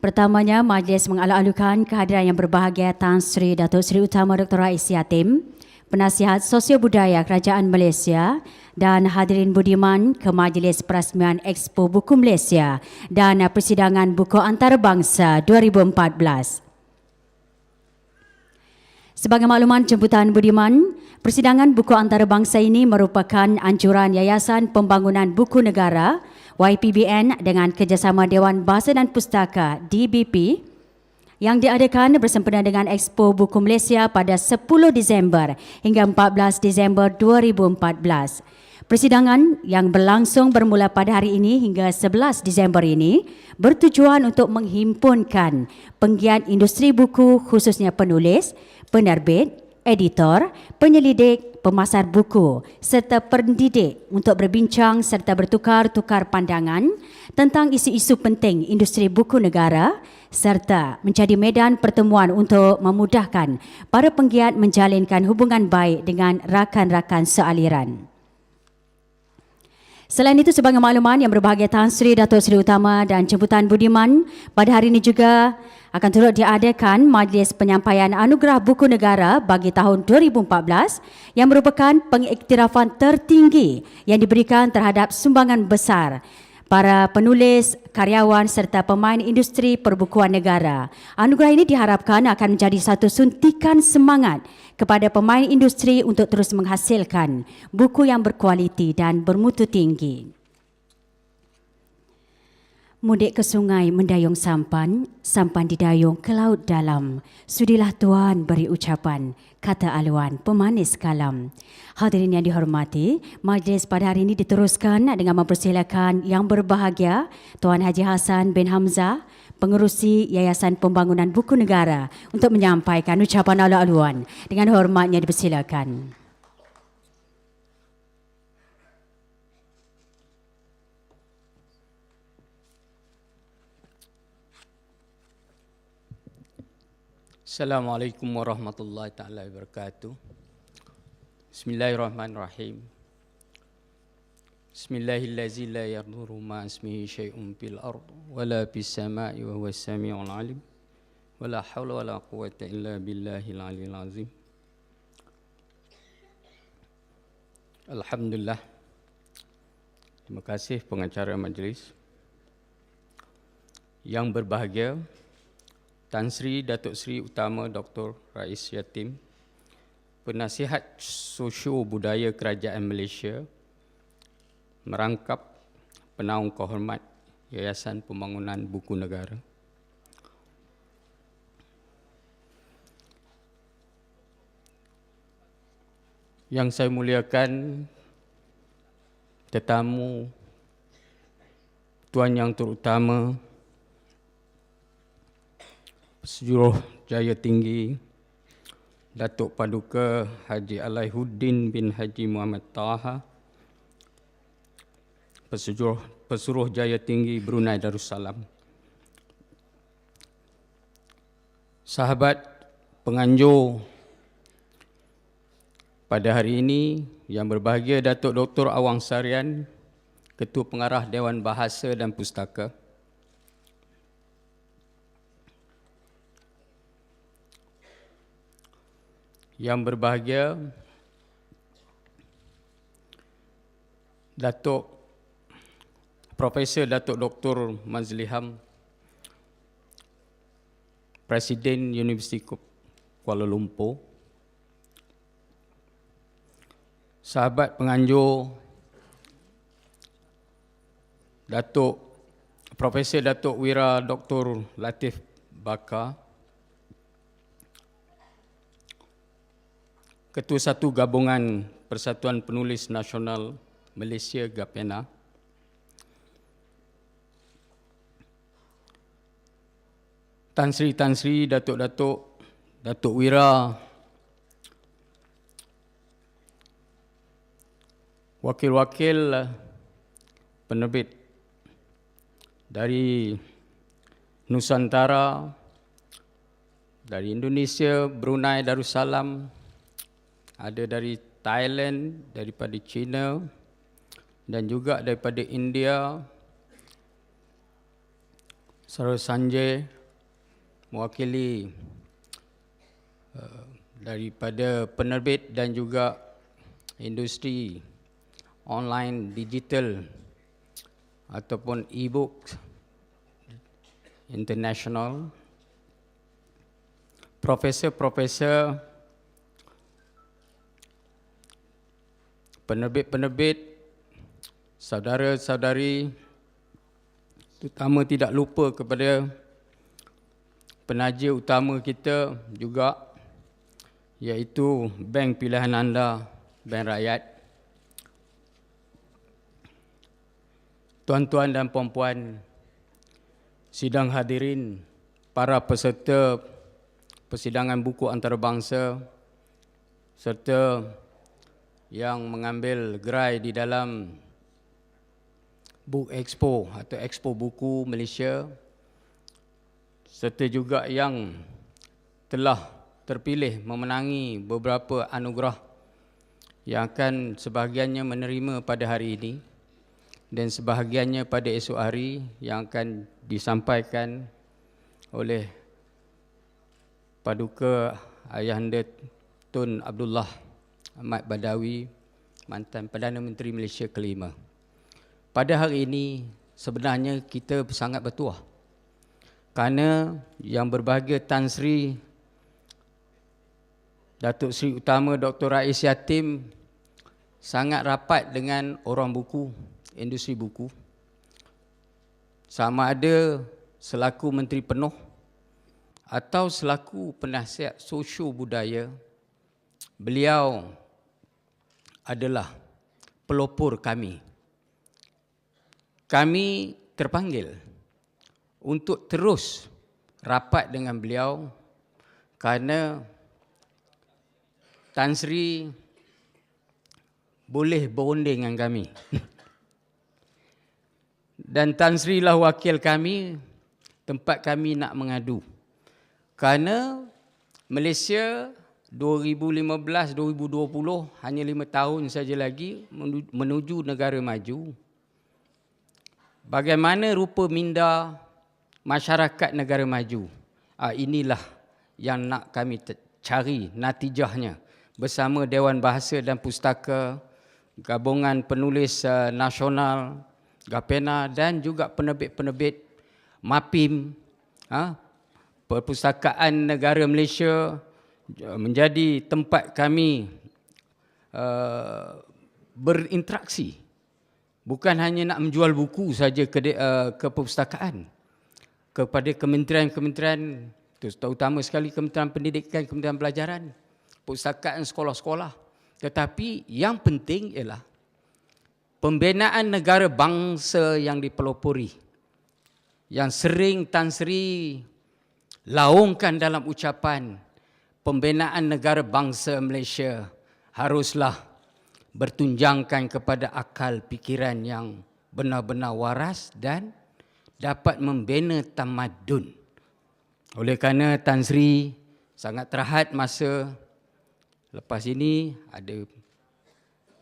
Pertamanya, majlis mengalu-alukan kehadiran yang berbahagia Tan Sri Datuk Seri Utama Dr. Rais Yatim, Penasihat Sosio Budaya Kerajaan Malaysia dan hadirin budiman ke Majlis Perasmian Expo Buku Malaysia dan Persidangan Buku Antarabangsa 2014. Sebagai makluman jemputan budiman, Persidangan Buku Antarabangsa ini merupakan anjuran Yayasan Pembangunan Buku Negara YPBN dengan kerjasama Dewan Bahasa dan Pustaka DBP yang diadakan bersempena dengan Expo Buku Malaysia pada 10 Disember hingga 14 Disember 2014. Persidangan yang berlangsung bermula pada hari ini hingga 11 Disember ini bertujuan untuk menghimpunkan penggiat industri buku khususnya penulis, penerbit, editor, penyelidik, pemasar buku serta pendidik untuk berbincang serta bertukar-tukar pandangan tentang isu-isu penting industri buku negara serta menjadi medan pertemuan untuk memudahkan para penggiat menjalinkan hubungan baik dengan rakan-rakan sealiran. Selain itu, sebagai makluman yang berbahagia Tan Sri Datuk Seri Utama dan jemputan budiman, pada hari ini juga akan turut diadakan Majlis Penyampaian Anugerah Buku Negara bagi tahun 2014 yang merupakan pengiktirafan tertinggi yang diberikan terhadap sumbangan besar para penulis, karyawan serta pemain industri perbukuan negara. Anugerah ini diharapkan akan menjadi satu suntikan semangat kepada pemain industri untuk terus menghasilkan buku yang berkualiti dan bermutu tinggi. Mudik ke sungai mendayung sampan, sampan didayung ke laut dalam. Sudilah Tuan beri ucapan, kata aluan pemanis kalam. Hadirin yang dihormati, majlis pada hari ini diteruskan dengan mempersilakan yang berbahagia Tuan Haji Hassan bin Hamzah, Pengerusi Yayasan Pembangunan Buku Negara untuk menyampaikan ucapan alu-aluan. Dengan hormatnya dipersilakan. Assalamualaikum warahmatullahi taala wabarakatuh. Bismillahirrahmanirrahim. Bismillahillazi la yadurru ma ismihi syai'un fil ard wala fis sama'i wa huwas samiul alim. Wala haula wala quwwata illa billahil aliyil azim. Alhamdulillah. Terima kasih pengacara majlis. Yang berbahagia Tan Sri Datuk Seri Utama Dr. Rais Yatim, Penasihat Sosio Budaya Kerajaan Malaysia, merangkap penaung kehormat Yayasan Pembangunan Buku Negara. Yang saya muliakan tetamu, tuan yang terutama, Sejuruh Jaya Tinggi Datuk Paduka Haji Alaihuddin bin Haji Muhammad Taha, Pesuruh Jaya Tinggi Brunei Darussalam, sahabat penganjur pada hari ini yang berbahagia Datuk Dr. Awang Sarian, Ketua Pengarah Dewan Bahasa dan Pustaka, yang berbahagia Datuk Profesor Datuk Dr. Mazliham, Presiden Universiti Kuala Lumpur, sahabat penganjur Datuk Profesor Datuk Wira Dr. Latif Bakar, Ketua Satu Gabungan Persatuan Penulis Nasional Malaysia GAPENA, Tan Sri, Datuk Wira, wakil-wakil penerbit dari Nusantara, dari Indonesia, Brunei Darussalam, ada dari Thailand, daripada China dan juga daripada India, Sarah Sanjay, mewakili daripada penerbit dan juga industri online digital ataupun e-book international, profesor-profesor, penerbit-penerbit, saudara-saudari, terutama tidak lupa kepada penaja utama kita juga, iaitu bank pilihan anda, Bank Rakyat. Tuan-tuan dan puan-puan, sidang hadirin, para peserta persidangan buku antarabangsa serta yang mengambil gerai di dalam Book Expo atau Expo Buku Malaysia, serta juga yang telah terpilih memenangi beberapa anugerah yang akan sebahagiannya menerima pada hari ini dan sebahagiannya pada esok hari yang akan disampaikan oleh Paduka Ayahanda Tun Abdullah Ahmad Badawi, mantan Perdana Menteri Malaysia kelima. Pada hari ini sebenarnya kita sangat bertuah kerana yang berbahagia Tan Sri Datuk Seri Utama Dr. Rais Yatim sangat rapat dengan orang buku, industri buku. Sama ada selaku Menteri Penuh atau selaku penasihat sosio budaya, beliau adalah pelopor kami. Kami terpanggil untuk terus rapat dengan beliau kerana Tan Sri boleh berunding dengan kami. Dan Tan Sri lah wakil kami, tempat kami nak mengadu. Kerana Malaysia 2015-2020 hanya 5 tahun saja lagi menuju negara maju. Bagaimana rupa minda masyarakat negara maju? Inilah yang nak kami cari natijahnya bersama Dewan Bahasa dan Pustaka, Gabungan Penulis Nasional, GAPENA dan juga penerbit-penerbit MAPIM, Perpustakaan Negara Malaysia menjadi tempat kami berinteraksi. Bukan hanya nak menjual buku saja ke perpustakaan, kepada kementerian-kementerian, terutama sekali Kementerian Pendidikan, Kementerian Pelajaran, perpustakaan sekolah-sekolah. Tetapi yang penting ialah pembinaan negara bangsa yang dipelopori, yang sering Tan Sri laungkan dalam ucapan, pembinaan negara bangsa Malaysia haruslah bertunjangkan kepada akal fikiran yang benar-benar waras dan dapat membina tamadun. Oleh kerana Tan Sri sangat terhad masa lepas ini ada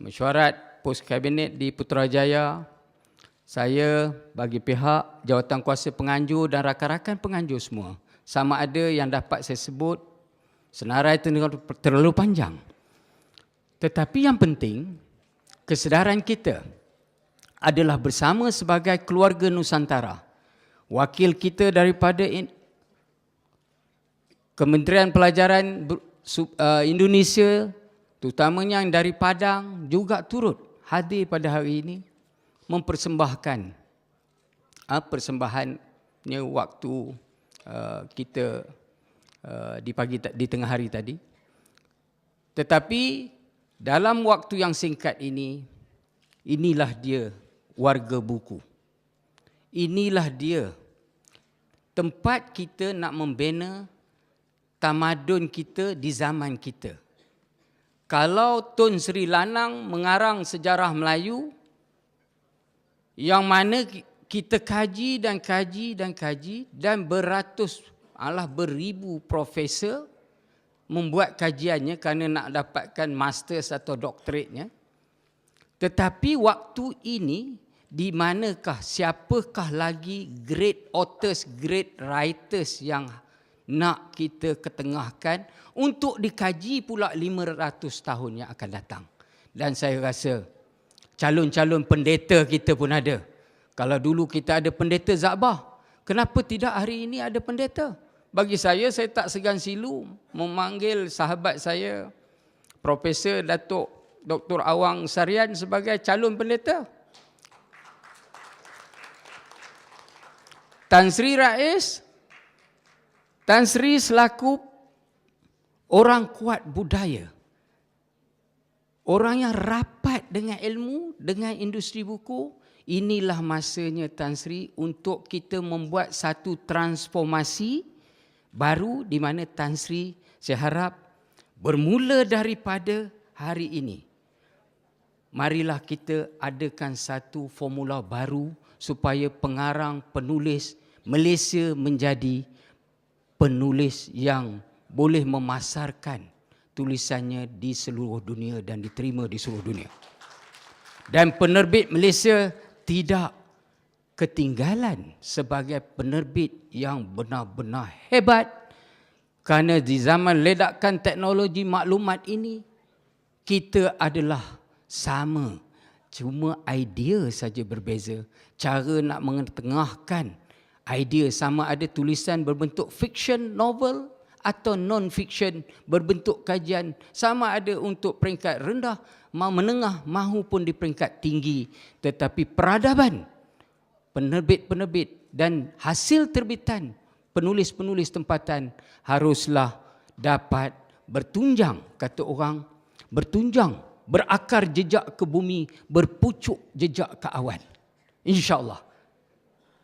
mesyuarat pos kabinet di Putrajaya. Saya bagi pihak jawatan kuasa penganjur dan rakan-rakan penganjur semua, sama ada yang dapat saya sebut senarai itu terlalu panjang. Tetapi yang penting, kesedaran kita adalah bersama sebagai keluarga Nusantara. Wakil kita daripada Kementerian Pelajaran Indonesia, terutamanya yang dari Padang, juga turut hadir pada hari ini mempersembahkan persembahannya waktu kita di tengah hari tadi. Tetapi dalam waktu yang singkat ini, inilah dia warga buku. Inilah dia tempat kita nak membina tamadun kita di zaman kita. Kalau Tun Sri Lanang mengarang sejarah Melayu, yang mana kita kaji dan kaji dan kaji, dan beribu profesor membuat kajiannya kerana nak dapatkan masters atau doktoratnya. Tetapi waktu ini, di manakah, siapakah lagi great authors, great writers yang nak kita ketengahkan untuk dikaji pula 500 tahun yang akan datang. Dan saya rasa calon-calon pendeta kita pun ada. Kalau dulu kita ada pendeta Zakbah, kenapa tidak hari ini ada pendeta? Bagi saya tak segan silu memanggil sahabat saya, Profesor Datuk Dr. Awang Sarian sebagai calon pendeta. Tan Sri Rais, Tan Sri selaku orang kuat budaya, orang yang rapat dengan ilmu, dengan industri buku, inilah masanya Tan Sri untuk kita membuat satu transformasi baru di mana Tan Sri saya harap bermula daripada hari ini. Marilah kita adakan satu formula baru supaya pengarang, penulis Malaysia menjadi penulis yang boleh memasarkan tulisannya di seluruh dunia dan diterima di seluruh dunia. Dan penerbit Malaysia tidak ketinggalan sebagai penerbit yang benar-benar hebat, kerana di zaman ledakan teknologi maklumat ini kita adalah sama, cuma idea saja berbeza. Cara nak mengetengahkan idea, sama ada tulisan berbentuk fiction novel atau non-fiction berbentuk kajian, sama ada untuk peringkat rendah, menengah mahupun di peringkat tinggi. Tetapi peradaban penerbit-penerbit dan hasil terbitan penulis-penulis tempatan haruslah dapat bertunjang, kata orang, bertunjang, berakar jejak ke bumi, berpucuk jejak ke awan. InsyaAllah.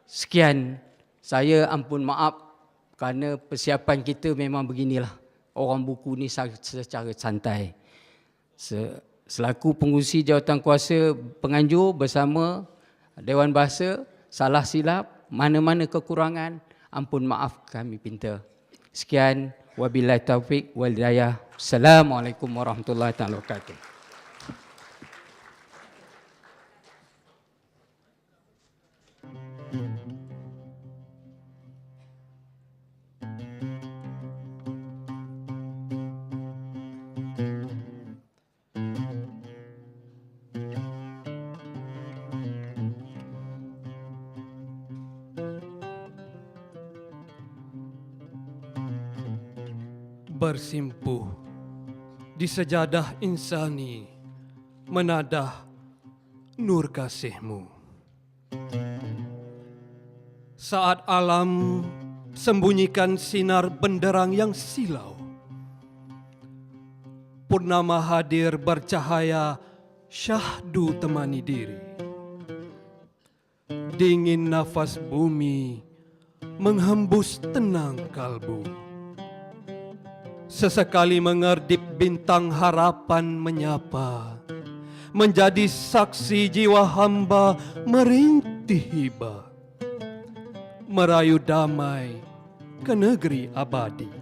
Sekian, saya ampun maaf kerana persiapan kita memang beginilah. Orang buku ni secara santai. Selaku pengurusi jawatan kuasa penganjur bersama Dewan Bahasa, salah silap, mana-mana kekurangan, ampun maaf kami pinta. Sekian, wabillahi taufiq wal hidayah. Assalamualaikum warahmatullahi wabarakatuh. Bersimpuh di sejadah insani, menadah nur kasih-Mu. Saat alam sembunyikan sinar benderang yang silau, purnama hadir bercahaya syahdu temani diri. Dingin nafas bumi menghembus tenang kalbu. Sesekali mengerdip bintang harapan menyapa, menjadi saksi jiwa hamba merintih hiba, merayu damai ke negeri abadi.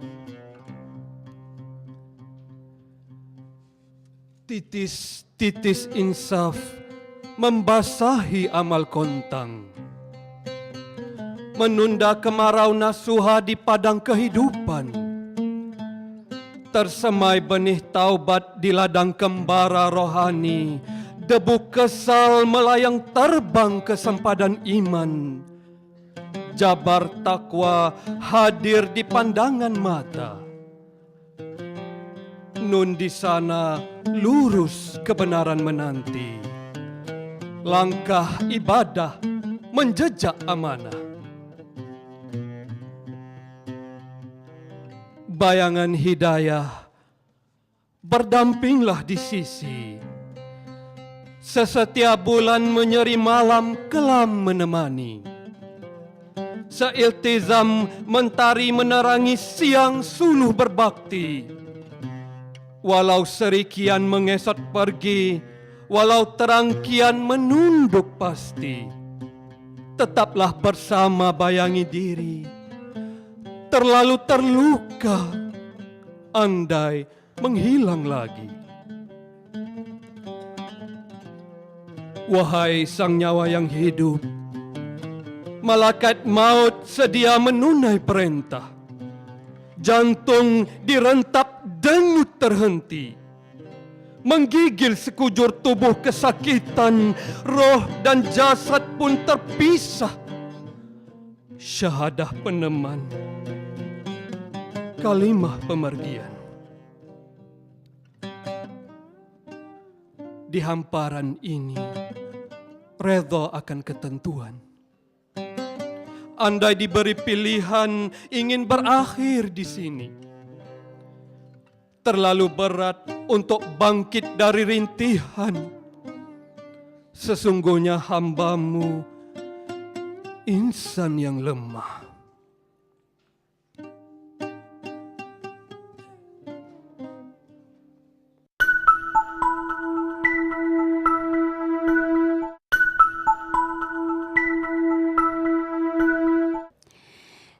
Titis-titis insaf membasahi amal kontang, menunda kemarau nasuha di padang kehidupan. Tersemai benih taubat di ladang kembara rohani, debu kesal melayang terbang ke sempadan iman. Jabar takwa hadir di pandangan mata. Nun di sana lurus kebenaran menanti. Langkah ibadah menjejak amanah. Bayangan hidayah berdampinglah di sisi. Sesetiap bulan menyeri malam kelam menemani. Seiltizam mentari menerangi siang suluh berbakti. Walau serikian mengesot pergi, walau terang kian menunduk pasti, tetaplah bersama bayangi diri. Terlalu terluka, andai menghilang lagi. Wahai sang nyawa yang hidup, malaikat maut sedia menunai perintah. Jantung direntap denyut terhenti. Menggigil sekujur tubuh kesakitan, roh dan jasad pun terpisah. Syahadah peneman, kalimah pemergian. Di hamparan ini, redha akan ketentuan. Andai diberi pilihan ingin berakhir di sini, terlalu berat untuk bangkit dari rintihan. Sesungguhnya hamba-Mu insan yang lemah.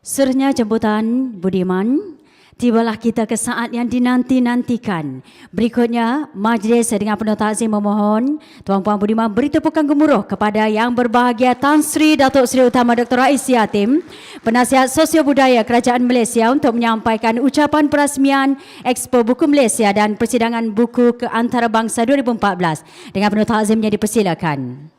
Sernya jemputan Budiman, tibalah kita ke saat yang dinanti-nantikan. Berikutnya, majlis dengan penuh takzim memohon Tuan Puan Budiman beri tepukan gemuruh kepada Yang Berbahagia Tan Sri Datuk Seri Utama Dr. Rais Yatim, Penasihat Sosio Budaya Kerajaan Malaysia untuk menyampaikan ucapan perasmian Expo Buku Malaysia dan Persidangan Buku Antarabangsa 2014. Dengan penuh takzimnya dipersilakan.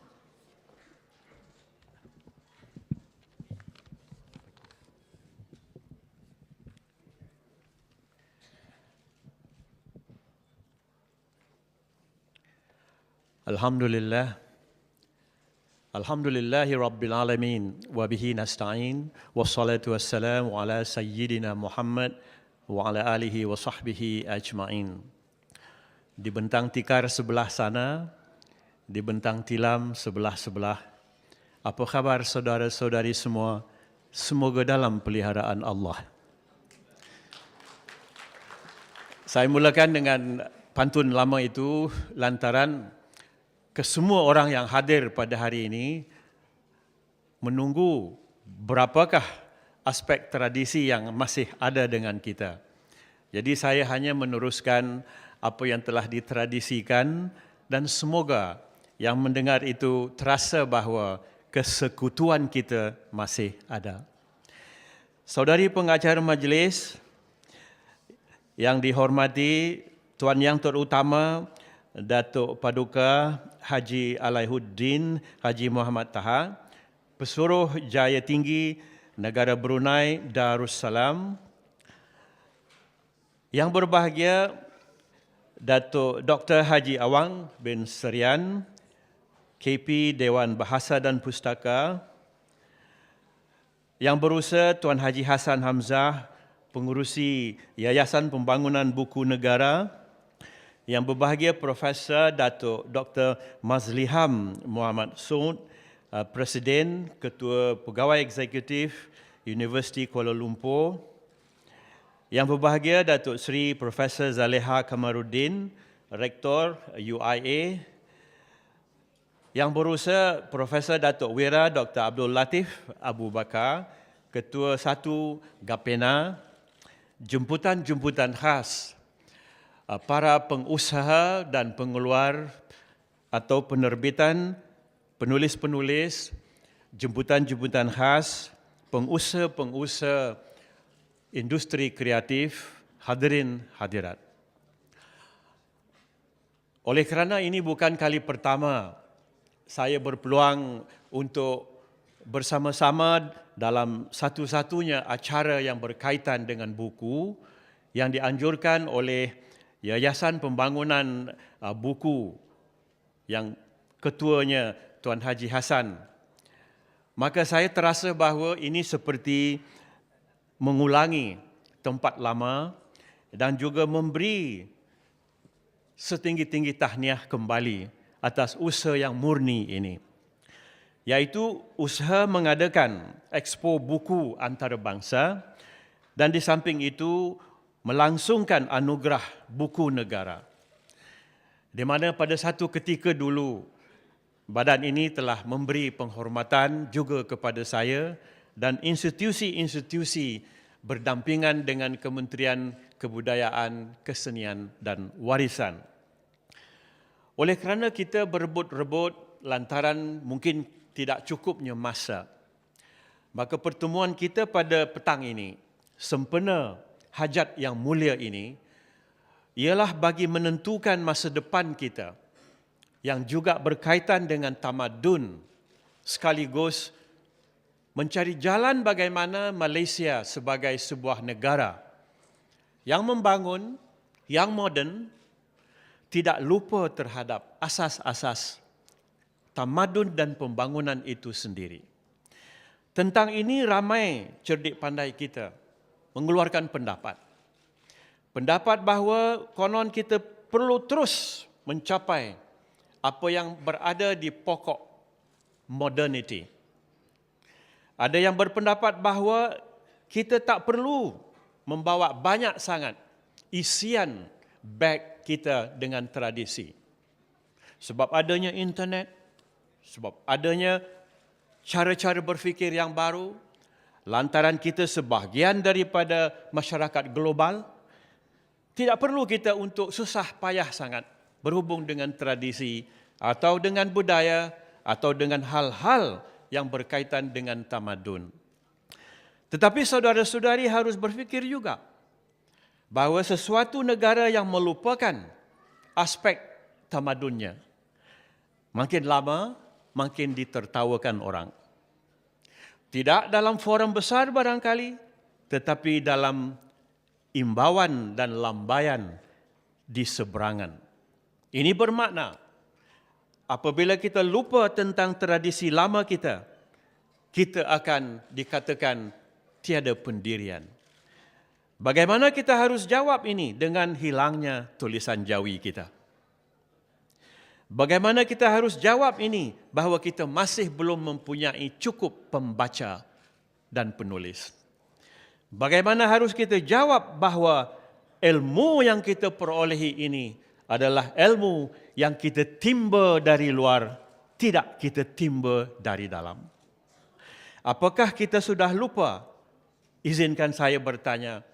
Alhamdulillah. Alhamdulillahi Rabbil Alamin. Wa bihi nasta'in. Wassalatu wassalamu ala Sayyidina Muhammad wa ala alihi wa sahbihi ajma'in. Di bentang tikar sebelah sana, di bentang tilam sebelah-sebelah. Apa khabar saudara-saudari semua? Semoga dalam peliharaan Allah. Saya mulakan dengan pantun lama itu lantaran kesemua orang yang hadir pada hari ini menunggu berapakah aspek tradisi yang masih ada dengan kita. Jadi saya hanya meneruskan apa yang telah ditradisikan dan semoga yang mendengar itu terasa bahawa kesekutuan kita masih ada. Saudari pengacara majlis yang dihormati, Tuan Yang Terutama Datuk Paduka Haji Alaihuddin Haji Muhammad Taha, Pesuruh Jaya Tinggi Negara Brunei Darussalam, Yang Berbahagia Datuk Dr. Haji Awang bin Serian, KP Dewan Bahasa dan Pustaka, Yang Berusaha Tuan Haji Hassan Hamzah, Pengurusi Yayasan Pembangunan Buku Negara, Yang Berbahagia Profesor Datuk Dr. Mazliham Muhammad Sood, Presiden Ketua Pegawai Eksekutif Universiti Kuala Lumpur, Yang Berbahagia Datuk Seri Profesor Zaleha Kamaruddin, Rektor UIA, Yang Berusaha Profesor Datuk Wira Dr. Abdul Latif Abu Bakar, Ketua 1 Gapena, jemputan-jemputan khas para pengusaha dan pengeluar atau penerbitan, penulis-penulis, jemputan-jemputan khas, pengusaha-pengusaha industri kreatif, hadirin hadirat. Oleh kerana ini bukan kali pertama saya berpeluang untuk bersama-sama dalam satu-satunya acara yang berkaitan dengan buku yang dianjurkan oleh Yayasan Pembangunan Buku yang ketuanya Tuan Haji Hassan. Maka saya terasa bahawa ini seperti mengulangi tempat lama dan juga memberi setinggi-tinggi tahniah kembali atas usaha yang murni ini, iaitu usaha mengadakan Expo Buku Antarabangsa dan di samping itu melangsungkan anugerah buku negara. Di mana pada satu ketika dulu, badan ini telah memberi penghormatan juga kepada saya dan institusi-institusi berdampingan dengan Kementerian Kebudayaan, Kesenian dan Warisan. Oleh kerana kita berebut-rebut lantaran mungkin tidak cukupnya masa, maka pertemuan kita pada petang ini sempena hajat yang mulia ini ialah bagi menentukan masa depan kita yang juga berkaitan dengan tamadun, sekaligus mencari jalan bagaimana Malaysia sebagai sebuah negara yang membangun, yang moden, tidak lupa terhadap asas-asas tamadun dan pembangunan itu sendiri. Tentang ini ramai cerdik pandai kita mengeluarkan pendapat. Pendapat bahawa konon kita perlu terus mencapai apa yang berada di pokok modernity. Ada yang berpendapat bahawa kita tak perlu membawa banyak sangat isian beg kita dengan tradisi. Sebab adanya internet, sebab adanya cara-cara berfikir yang baru, lantaran kita sebahagian daripada masyarakat global, tidak perlu kita untuk susah payah sangat berhubung dengan tradisi atau dengan budaya atau dengan hal-hal yang berkaitan dengan tamadun. Tetapi saudara-saudari harus berfikir juga bahawa sesuatu negara yang melupakan aspek tamadunnya, makin lama makin ditertawakan orang. Tidak dalam forum besar barangkali, tetapi dalam imbauan dan lambaian di seberangan. Ini bermakna apabila kita lupa tentang tradisi lama kita, kita akan dikatakan tiada pendirian. Bagaimana kita harus jawab ini dengan hilangnya tulisan Jawi kita? Bagaimana kita harus jawab ini bahawa kita masih belum mempunyai cukup pembaca dan penulis? Bagaimana harus kita jawab bahawa ilmu yang kita perolehi ini adalah ilmu yang kita timba dari luar, tidak kita timba dari dalam? Apakah kita sudah lupa, izinkan saya bertanya,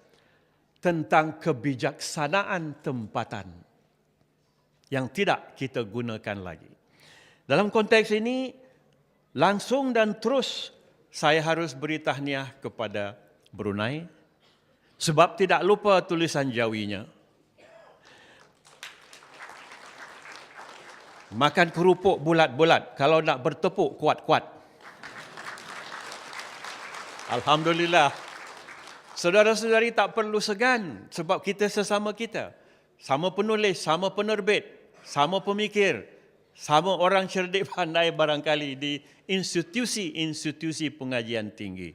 tentang kebijaksanaan tempatan yang tidak kita gunakan lagi? Dalam konteks ini, langsung dan terus saya harus beri tahniah kepada Brunei, sebab tidak lupa tulisan Jawinya. Makan kerupuk bulat-bulat, kalau nak bertepuk kuat-kuat. Alhamdulillah. Saudara-saudari tak perlu segan, sebab kita sesama kita. Sama penulis, sama penerbit, sama pemikir, sama orang cerdik pandai barangkali di institusi-institusi pengajian tinggi.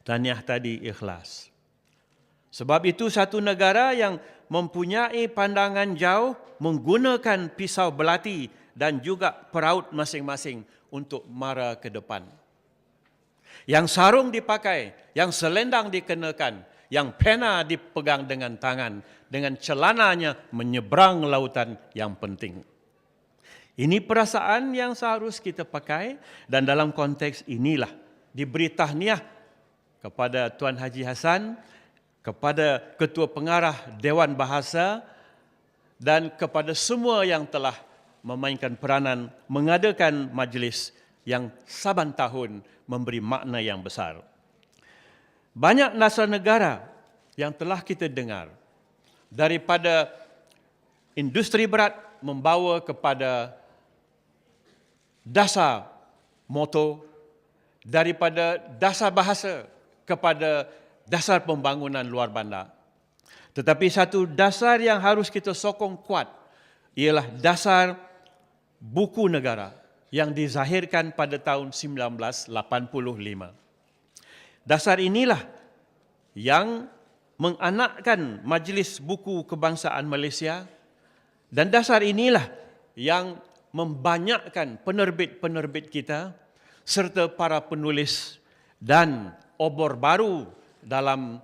Tahniah tadi ikhlas. Sebab itu satu negara yang mempunyai pandangan jauh menggunakan pisau belati dan juga peraut masing-masing untuk mara ke depan. Yang sarung dipakai, yang selendang dikenakan, yang pena dipegang dengan tangan, dengan celananya menyeberang lautan yang penting. Ini perasaan yang seharusnya kita pakai, dan dalam konteks inilah diberi tahniah kepada Tuan Haji Hassan, kepada Ketua Pengarah Dewan Bahasa dan kepada semua yang telah memainkan peranan mengadakan majlis yang saban tahun memberi makna yang besar. Banyak dasar negara yang telah kita dengar, daripada industri berat membawa kepada dasar motor, daripada dasar bahasa kepada dasar pembangunan luar bandar. Tetapi satu dasar yang harus kita sokong kuat ialah dasar buku negara yang dizahirkan pada tahun 1985. Dasar inilah yang menganakkan Majlis Buku Kebangsaan Malaysia, dan dasar inilah yang membanyakkan penerbit-penerbit kita serta para penulis dan obor baru dalam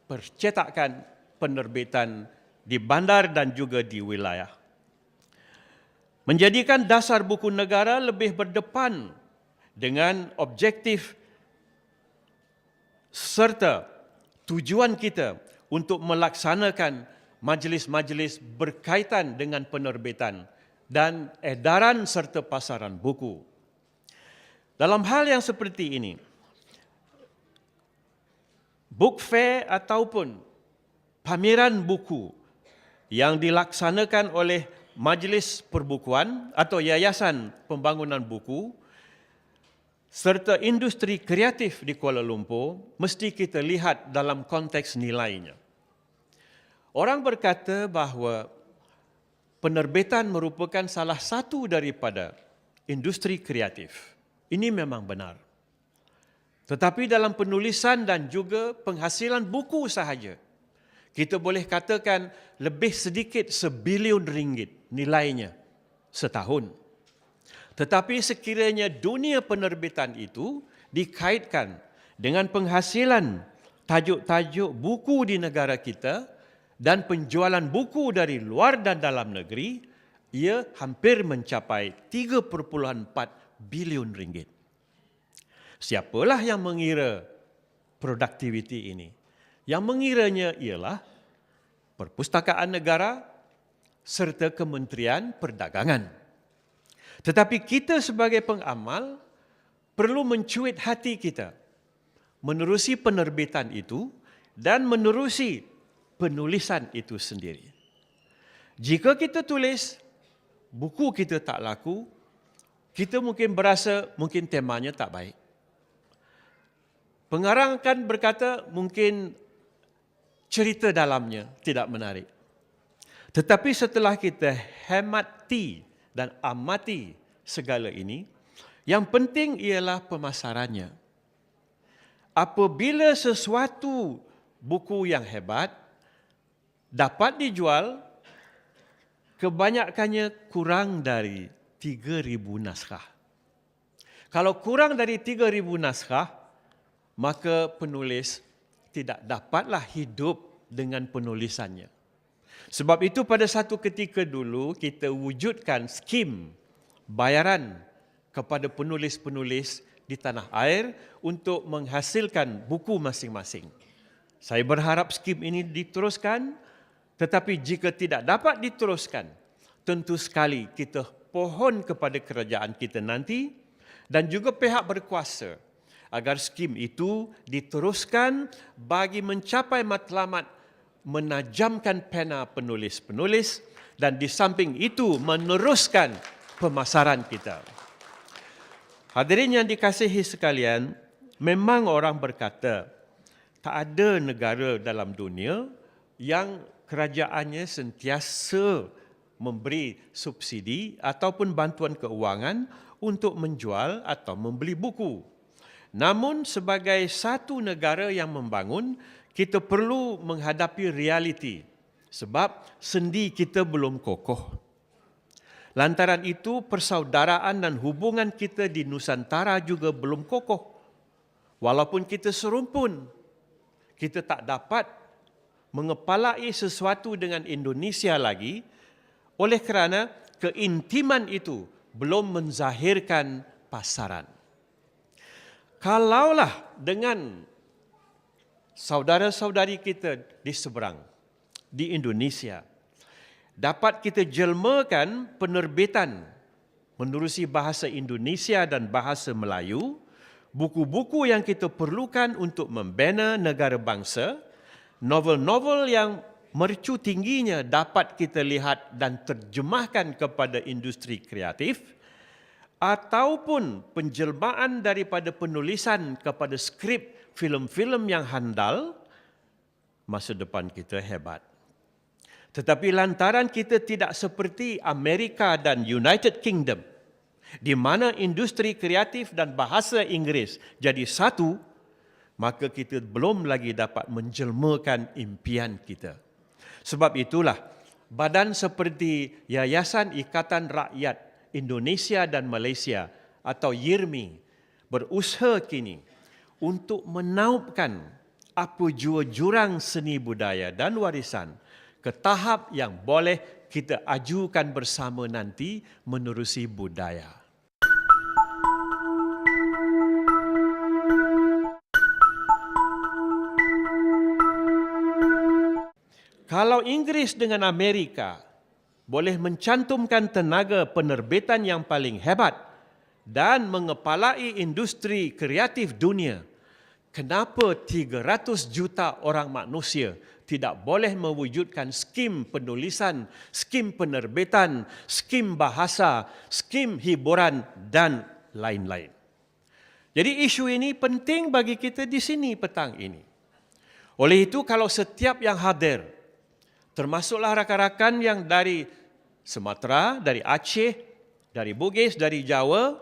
percetakan penerbitan di bandar dan juga di wilayah. Menjadikan dasar buku negara lebih berdepan dengan objektif serta tujuan kita untuk melaksanakan majlis-majlis berkaitan dengan penerbitan dan edaran serta pasaran buku. Dalam hal yang seperti ini, book fair ataupun pameran buku yang dilaksanakan oleh Majlis Perbukuan atau Yayasan Pembangunan Buku serta industri kreatif di Kuala Lumpur mesti kita lihat dalam konteks nilainya. Orang berkata bahawa penerbitan merupakan salah satu daripada industri kreatif. Ini memang benar. Tetapi dalam penulisan dan juga penghasilan buku sahaja, kita boleh katakan lebih sedikit RM1 bilion nilainya setahun. Tetapi sekiranya dunia penerbitan itu dikaitkan dengan penghasilan tajuk-tajuk buku di negara kita dan penjualan buku dari luar dan dalam negeri, ia hampir mencapai RM3.4 bilion. Siapalah yang mengira produktiviti ini? Yang mengiranya ialah Perpustakaan Negara serta Kementerian Perdagangan. Tetapi kita sebagai pengamal perlu mencuit hati kita menerusi penerbitan itu dan menerusi penulisan itu sendiri. Jika kita tulis, buku kita tak laku, kita mungkin berasa mungkin temanya tak baik. Pengarang akan berkata mungkin cerita dalamnya tidak menarik. Tetapi setelah kita hemati dan amati segala ini, yang penting ialah pemasarannya. Apabila sesuatu buku yang hebat dapat dijual, kebanyakannya kurang dari 3,000 naskah. Kalau kurang dari 3,000 naskah, maka penulis tidak dapatlah hidup dengan penulisannya. Sebab itu pada satu ketika dulu kita wujudkan skim bayaran kepada penulis-penulis di tanah air untuk menghasilkan buku masing-masing. Saya berharap skim ini diteruskan, tetapi jika tidak dapat diteruskan, tentu sekali kita pohon kepada kerajaan kita nanti dan juga pihak berkuasa agar skim itu diteruskan bagi mencapai matlamat menajamkan pena penulis-penulis dan di samping itu meneruskan pemasaran kita. Hadirin yang dikasihi sekalian, memang orang berkata tak ada negara dalam dunia yang kerajaannya sentiasa memberi subsidi ataupun bantuan keuangan untuk menjual atau membeli buku. Namun sebagai satu negara yang membangun, kita perlu menghadapi realiti sebab sendi kita belum kokoh. Lantaran itu persaudaraan dan hubungan kita di Nusantara juga belum kokoh. Walaupun kita serumpun, kita tak dapat mengepalai sesuatu dengan Indonesia lagi oleh kerana keintiman itu belum menzahirkan pasaran. Kalaulah dengan saudara-saudari kita di seberang, di Indonesia, dapat kita jelmakan penerbitan menerusi bahasa Indonesia dan bahasa Melayu, buku-buku yang kita perlukan untuk membina negara bangsa, novel-novel yang mercu tingginya dapat kita lihat dan terjemahkan kepada industri kreatif, ataupun penjelmaan daripada penulisan kepada skrip filem-filem yang handal, masa depan kita hebat. Tetapi lantaran kita tidak seperti Amerika dan United Kingdom, di mana industri kreatif dan bahasa Inggeris jadi satu, maka kita belum lagi dapat menjelmakan impian kita. Sebab itulah, badan seperti Yayasan Ikatan Rakyat Indonesia dan Malaysia atau YIRMI berusaha kini untuk menaupkan apa jua jurang seni budaya dan warisan ke tahap yang boleh kita ajukan bersama nanti menerusi budaya. Kalau Inggeris dengan Amerika boleh mencantumkan tenaga penerbitan yang paling hebat dan mengepalai industri kreatif dunia, kenapa 300 juta orang manusia tidak boleh mewujudkan skim penulisan, skim penerbitan, skim bahasa, skim hiburan dan lain-lain. Jadi isu ini penting bagi kita di sini petang ini. Oleh itu kalau setiap yang hadir, termasuklah rakan-rakan yang dari Sumatera, dari Aceh, dari Bugis, dari Jawa,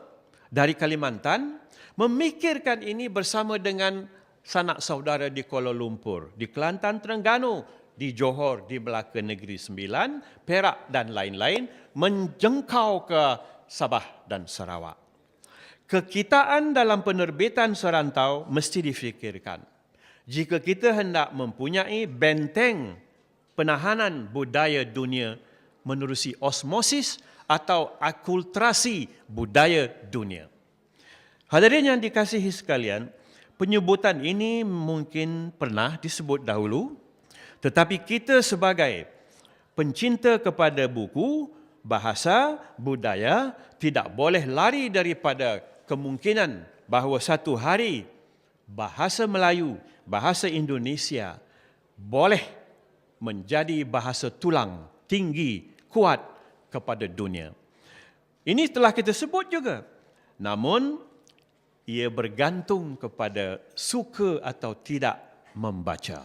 dari Kalimantan, memikirkan ini bersama dengan sanak saudara di Kuala Lumpur, di Kelantan, Terengganu, di Johor, di Melaka Negeri Sembilan, Perak dan lain-lain, menjangkau ke Sabah dan Sarawak. Kekitaan dalam penerbitan serantau mesti difikirkan. Jika kita hendak mempunyai benteng penahanan budaya dunia menerusi osmosis atau akulturasi budaya dunia. Hadirin yang dikasihi sekalian, penyebutan ini mungkin pernah disebut dahulu, tetapi kita sebagai pencinta kepada buku, bahasa, budaya tidak boleh lari daripada kemungkinan bahawa satu hari bahasa Melayu, bahasa Indonesia boleh menjadi bahasa tulang tinggi, kuat kepada dunia. Ini telah kita sebut juga. Namun, ia bergantung kepada suka atau tidak membaca.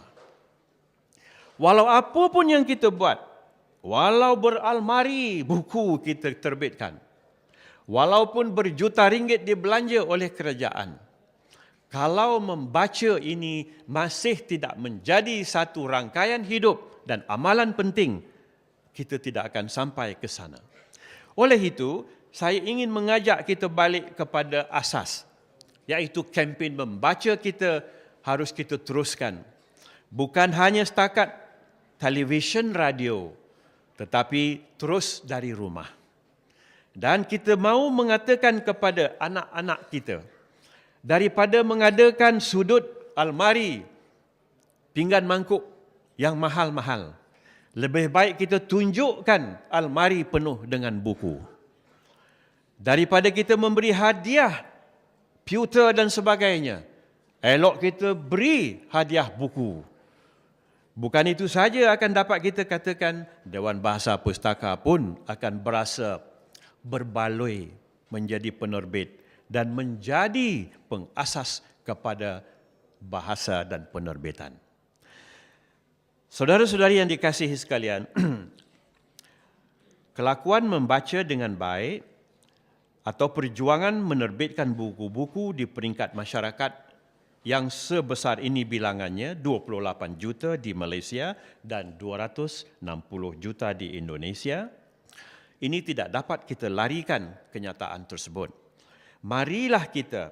Walau apa pun yang kita buat, walau beralmari buku kita terbitkan, walaupun berjuta ringgit dibelanja oleh kerajaan, kalau membaca ini masih tidak menjadi satu rangkaian hidup dan amalan penting, kita tidak akan sampai ke sana. Oleh itu, saya ingin mengajak kita balik kepada asas, iaitu kempen membaca kita harus kita teruskan. Bukan hanya setakat televisyen, radio, tetapi terus dari rumah. Dan kita mahu mengatakan kepada anak-anak kita, daripada mengadakan sudut almari, pinggan mangkuk yang mahal-mahal, lebih baik kita tunjukkan almari penuh dengan buku. Daripada kita memberi hadiah pewter dan sebagainya, elok kita beri hadiah buku. Bukan itu saja akan dapat kita katakan Dewan Bahasa Pustaka pun akan berasa berbaloi menjadi penerbit dan menjadi pengasas kepada bahasa dan penerbitan. Saudara-saudari yang dikasihi sekalian, kelakuan membaca dengan baik atau perjuangan menerbitkan buku-buku di peringkat masyarakat yang sebesar ini bilangannya, 28 juta di Malaysia dan 260 juta di Indonesia, ini tidak dapat kita larikan kenyataan tersebut. Marilah kita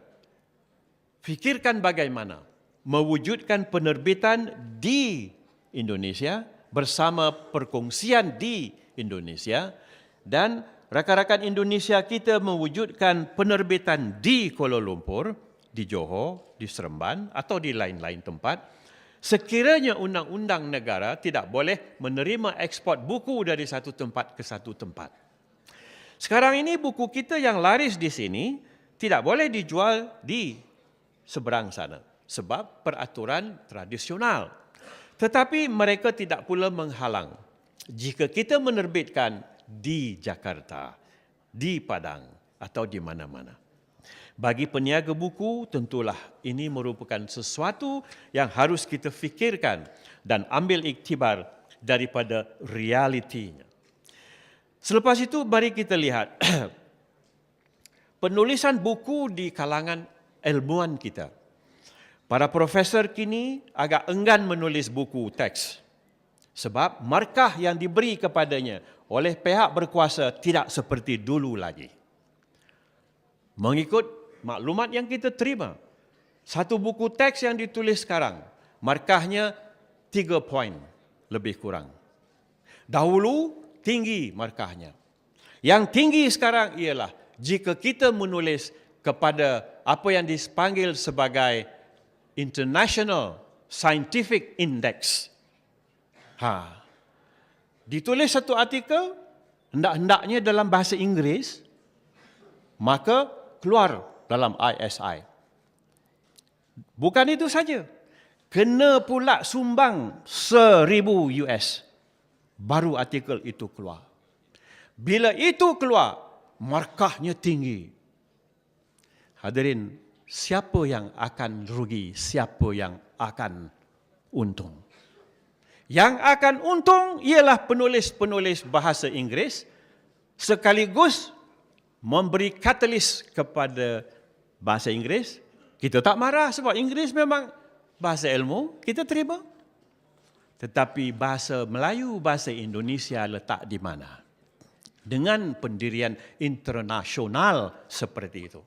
fikirkan bagaimana mewujudkan penerbitan di Indonesia bersama perkongsian di Indonesia, dan rakan-rakan Indonesia kita mewujudkan penerbitan di Kuala Lumpur, di Johor, di Seremban atau di lain-lain tempat. Sekiranya undang-undang negara tidak boleh menerima ekspor buku dari satu tempat ke satu tempat. Sekarang ini buku kita yang laris di sini tidak boleh dijual di seberang sana sebab peraturan tradisional. Tetapi mereka tidak pula menghalang jika kita menerbitkan di Jakarta, di Padang atau di mana-mana. Bagi peniaga buku, tentulah ini merupakan sesuatu yang harus kita fikirkan dan ambil iktibar daripada realitinya. Selepas itu, mari kita lihat penulisan buku di kalangan ilmuwan kita. Para profesor kini agak enggan menulis buku teks sebab markah yang diberi kepadanya oleh pihak berkuasa tidak seperti dulu lagi. Mengikut maklumat yang kita terima, satu buku teks yang ditulis sekarang, markahnya 3 poin lebih kurang. Dahulu tinggi markahnya. Yang tinggi sekarang ialah jika kita menulis kepada apa yang dipanggil sebagai International Scientific Index. Ditulis satu artikel, hendak-hendaknya dalam bahasa Inggeris, maka keluar dalam ISI. Bukan itu saja. kena pula sumbang 1,000 US. Baru artikel itu keluar. Bila itu keluar, markahnya tinggi. Hadirin, siapa yang akan rugi, siapa yang akan untung? Yang akan untung ialah penulis-penulis bahasa Inggeris sekaligus memberi katalis kepada bahasa Inggeris. Kita tak marah sebab Inggeris memang bahasa ilmu, kita terima. Tetapi bahasa Melayu, bahasa Indonesia letak di mana? Dengan pendirian internasional seperti itu.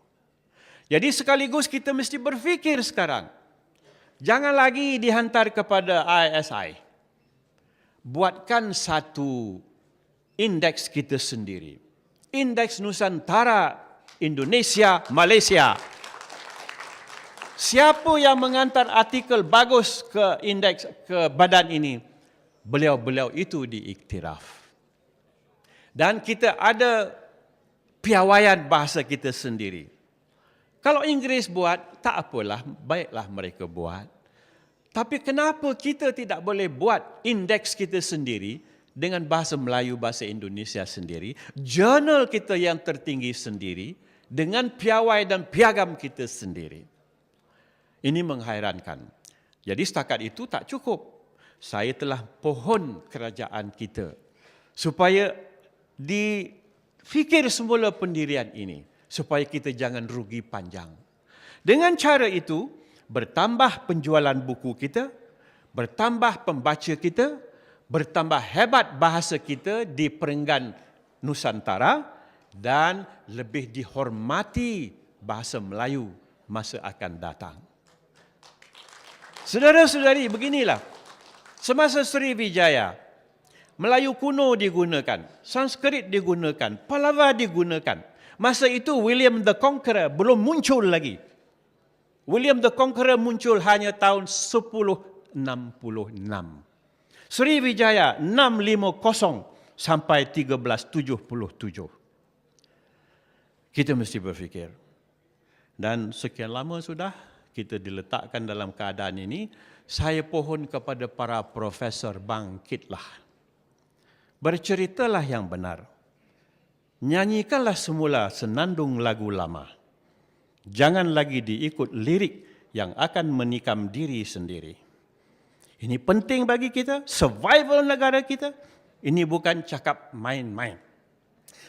Jadi sekaligus kita mesti berfikir sekarang. Jangan lagi dihantar kepada ISI. Buatkan satu indeks kita sendiri. Indeks Nusantara, Indonesia, Malaysia. Siapa yang mengantar artikel bagus ke indeks, ke badan ini, beliau-beliau itu diiktiraf. Dan kita ada piawaian bahasa kita sendiri. Kalau Inggeris buat, tak apalah, baiklah mereka buat. Tapi kenapa kita tidak boleh buat indeks kita sendiri dengan bahasa Melayu, bahasa Indonesia sendiri, jurnal kita yang tertinggi sendiri, dengan piawai dan piagam kita sendiri. Ini menghairankan. Jadi setakat itu tak cukup. Saya telah pohon kerajaan kita supaya difikir semula pendirian ini, supaya kita jangan rugi panjang. Dengan cara itu, bertambah penjualan buku kita, bertambah pembaca kita, bertambah hebat bahasa kita di perenggan Nusantara dan lebih dihormati bahasa Melayu masa akan datang. Saudara-saudari, beginilah. Semasa Sriwijaya, Melayu kuno digunakan, Sanskrit digunakan, Pallava digunakan. Masa itu William the Conqueror belum muncul lagi. William the Conqueror muncul hanya tahun 1066. Sriwijaya 650 sampai 1377. Kita mesti berfikir. Dan sekian lama sudah kita diletakkan dalam keadaan ini, saya pohon kepada para profesor, bangkitlah. Berceritalah yang benar. Nyanyikanlah semula senandung lagu lama. Jangan lagi diikut lirik yang akan menikam diri sendiri. Ini penting bagi kita, survival negara kita. Ini bukan cakap main-main.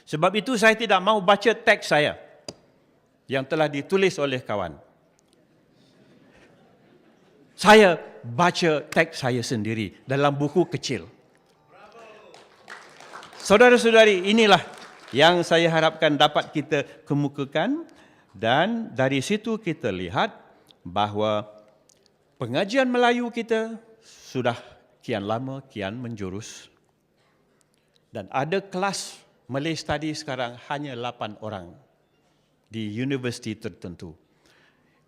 Sebab itu saya tidak mahu baca teks saya yang telah ditulis oleh kawan. Saya baca teks saya sendiri dalam buku kecil. Saudara-saudari, inilah yang saya harapkan dapat kita kemukakan. Dan dari situ kita lihat bahawa pengajian Melayu kita sudah kian lama, kian menjurus. Dan ada kelas Malay Study sekarang hanya 8 orang di universiti tertentu.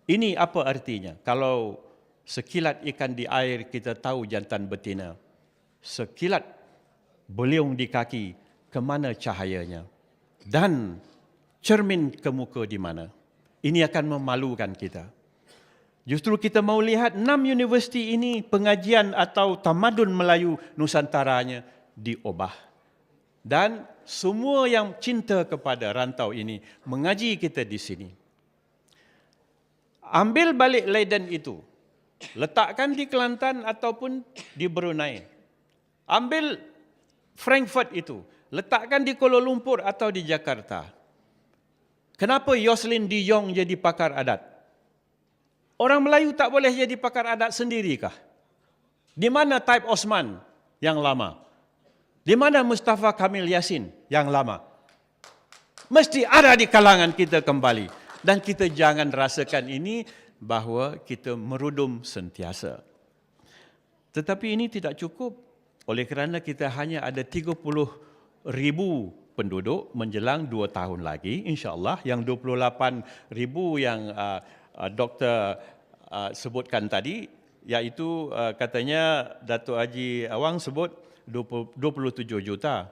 Ini apa artinya? Kalau sekilat ikan di air kita tahu jantan betina. Sekilat beliung di kaki, kemana cahayanya? Dan cermin ke muka di mana? Ini akan memalukan kita. Justru kita mahu lihat 6 universiti ini pengajian atau tamadun Melayu Nusantaranya diubah. Dan semua yang cinta kepada rantau ini mengaji kita di sini. Ambil balik Leiden itu, letakkan di Kelantan ataupun di Brunei. Ambil Frankfurt itu, letakkan di Kuala Lumpur atau di Jakarta. Kenapa Yoselin de Jong jadi pakar adat? Orang Melayu tak boleh jadi pakar adat sendirikah? Di mana Taib Osman yang lama? Di mana Mustafa Kamil Yasin yang lama? Mesti ada di kalangan kita kembali. Dan kita jangan rasakan ini bahawa kita merudum sentiasa. Tetapi ini tidak cukup. Oleh kerana kita hanya ada 30,000 penduduk menjelang 2 tahun lagi, insya-Allah, yang 28,000 yang Doktor sebutkan tadi, iaitu katanya Datuk Haji Awang sebut 27 juta.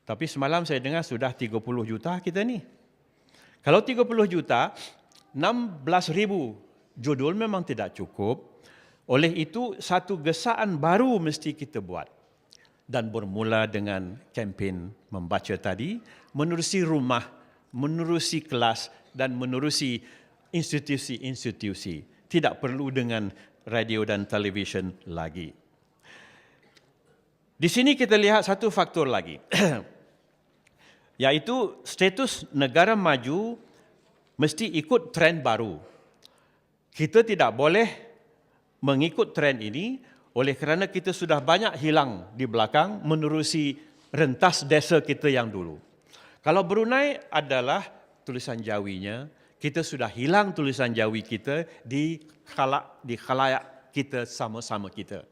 Tapi semalam saya dengar sudah 30 juta kita ni. Kalau 30 juta, 16,000 judul memang tidak cukup. Oleh itu, satu gesaan baru mesti kita buat. Dan bermula dengan kempen membaca tadi, menerusi rumah, menerusi kelas dan menerusi institusi-institusi. Tidak perlu dengan radio dan televisyen lagi. Di sini kita lihat satu faktor lagi, yaitu status negara maju mesti ikut tren baru. Kita tidak boleh mengikut tren ini oleh kerana kita sudah banyak hilang di belakang menerusi rentas desa kita yang dulu. Kalau Brunei adalah tulisan Jawinya, kita sudah hilang tulisan Jawi kita di khalayak kita sama-sama kita.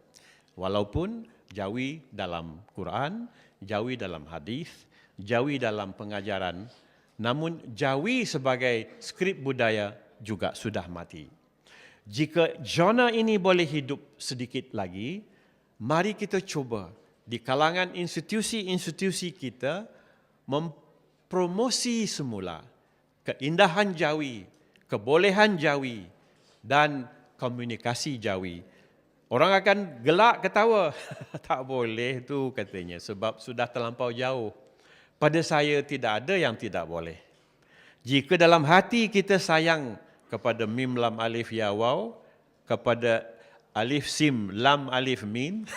Walaupun Jawi dalam Quran, Jawi dalam hadis, Jawi dalam pengajaran, namun Jawi sebagai skrip budaya juga sudah mati. Jika zona ini boleh hidup sedikit lagi, mari kita cuba di kalangan institusi-institusi kita mempromosi semula keindahan Jawi, kebolehan Jawi dan komunikasi Jawi. Orang akan gelak ketawa. Tak boleh tu katanya sebab sudah terlampau jauh. Pada saya tidak ada yang tidak boleh. Jika dalam hati kita sayang kepada mim lam alif ya waw, kepada alif sim lam alif mim,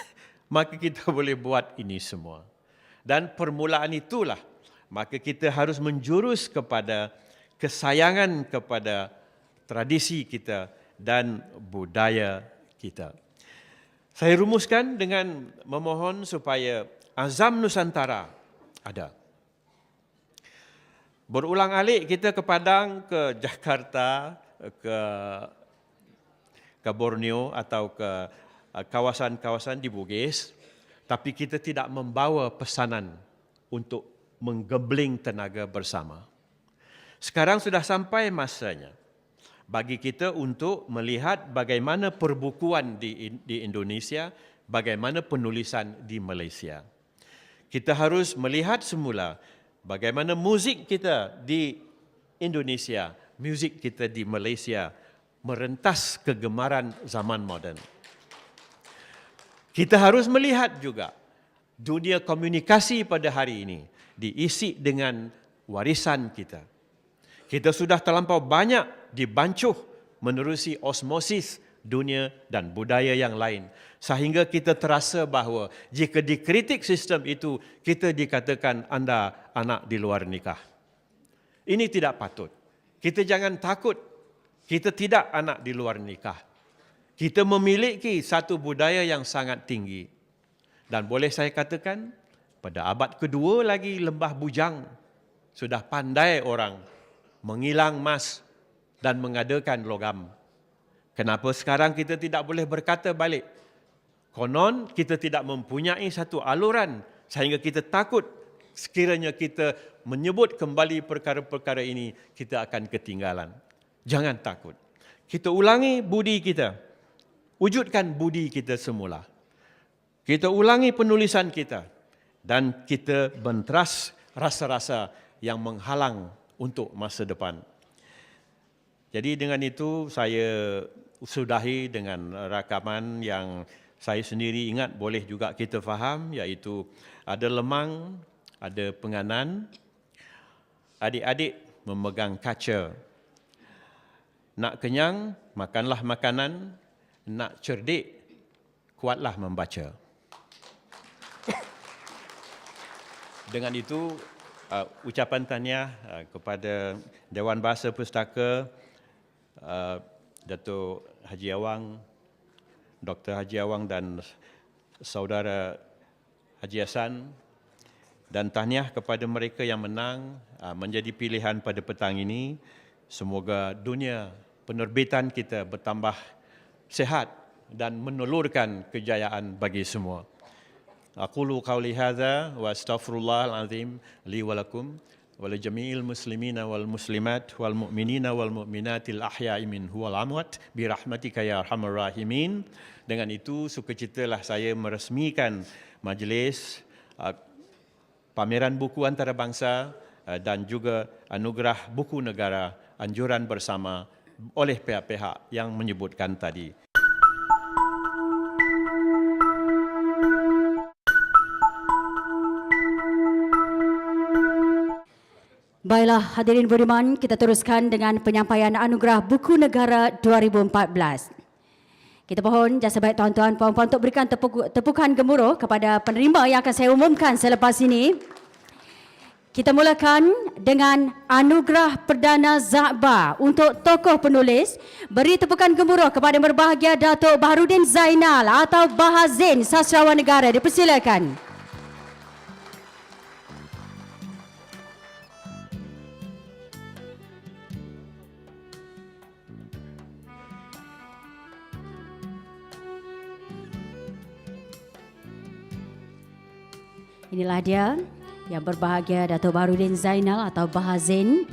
maka kita boleh buat ini semua. Dan permulaan itulah maka kita harus menjurus kepada kesayangan kepada tradisi kita dan budaya kita. Saya rumuskan dengan memohon supaya azam Nusantara ada. Berulang-alik kita ke Padang, ke Jakarta, ke Borneo atau ke kawasan-kawasan di Bugis, tapi kita tidak membawa pesanan untuk menggebling tenaga bersama. Sekarang sudah sampai masanya bagi kita untuk melihat bagaimana perbukuan di Indonesia, bagaimana penulisan di Malaysia. Kita harus melihat semula bagaimana muzik kita di Indonesia, muzik kita di Malaysia merentas kegemaran zaman moden. Kita harus melihat juga dunia komunikasi pada hari ini diisi dengan warisan kita. Kita sudah terlampau banyak dibancuh menerusi osmosis dunia dan budaya yang lain. Sehingga kita terasa bahawa jika dikritik sistem itu, kita dikatakan anda anak di luar nikah. Ini tidak patut. Kita jangan takut. Kita tidak anak di luar nikah. Kita memiliki satu budaya yang sangat tinggi. Dan boleh saya katakan, pada abad kedua lagi Lembah Bujang, sudah pandai orang mengilang emas dan mengadakan logam. Kenapa sekarang kita tidak boleh berkata balik? Konon kita tidak mempunyai satu aluran sehingga kita takut sekiranya kita menyebut kembali perkara-perkara ini, kita akan ketinggalan. Jangan takut. Kita ulangi budi kita. Wujudkan budi kita semula. Kita ulangi penulisan kita. Dan kita benteras rasa-rasa yang menghalang untuk masa depan. Jadi dengan itu saya sudahi dengan rakaman yang saya sendiri ingat boleh juga kita faham, iaitu ada lemang, ada penganan, adik-adik memegang kaca. Nak kenyang, makanlah makanan, nak cerdik, kuatlah membaca. Dengan itu, ucapan tahniah kepada Dewan Bahasa Pustaka, Datuk Haji Awang, Dr. Haji Awang dan Saudara Haji Hassan, dan tahniah kepada mereka yang menang menjadi pilihan pada petang ini. Semoga dunia penerbitan kita bertambah sihat dan menelurkan kejayaan bagi semua. Aqulu qawli hadza wa astaghfirullahal azim li wa lakum wa li jami'il muslimina wal muslimat wal mu'minina wal mu'minatil ahya'i minhu wal amwat bi rahmatika ya arhamar rahimin. Dengan itu sukacitalah saya meresmikan majlis pameran buku antarabangsa dan juga anugerah buku negara anjuran bersama oleh pihak-pihak yang menyebutkan tadi. Baiklah hadirin budiman, kita teruskan dengan penyampaian anugerah Buku Negara 2014. Kita mohon jasa baik tuan-tuan puan-puan untuk berikan tepukan gemuruh kepada penerima yang akan saya umumkan selepas ini. Kita mulakan dengan anugerah Perdana Zakbar untuk tokoh penulis. Beri tepukan gemuruh kepada yang berbahagia Datuk Baharudin Zainal atau Bahazin, Sastrawan Negara. Dipersilakan. Inilah dia yang berbahagia Datuk Baharudin Zainal atau Bahazin.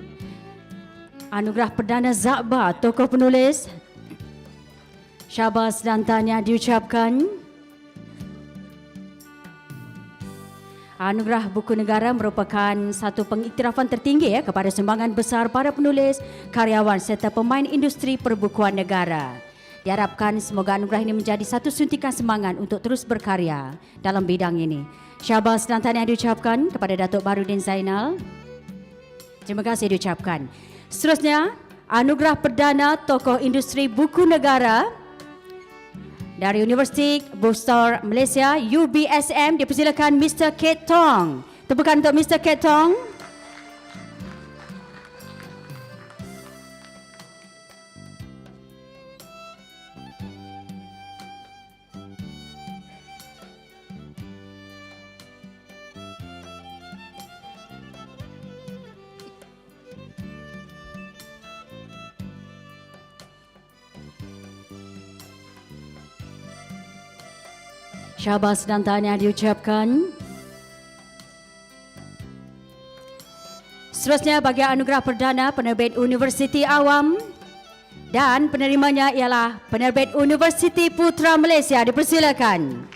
Anugerah Perdana Zakbar tokoh penulis. Syabas dan tahniah diucapkan. Anugerah Buku Negara merupakan satu pengiktirafan tertinggi kepada sumbangan besar para penulis, karyawan serta pemain industri perbukuan negara. Diharapkan semoga anugerah ini menjadi satu suntikan semangat untuk terus berkarya dalam bidang ini. Syabas dan tahniah diucapkan kepada Datuk Baharudin Zainal. Terima kasih diucapkan. Seterusnya, anugerah Perdana Tokoh Industri Buku Negara dari Universiti Booster Malaysia UBSM. Dipersilakan Mr. Kate Tong. Tepukan untuk Mr. Kate Tong. Syabas dan tahniah diucapkan. Seterusnya bagi anugerah perdana penerbit Universiti Awam dan penerimanya ialah penerbit Universiti Putra Malaysia. Dipersilakan.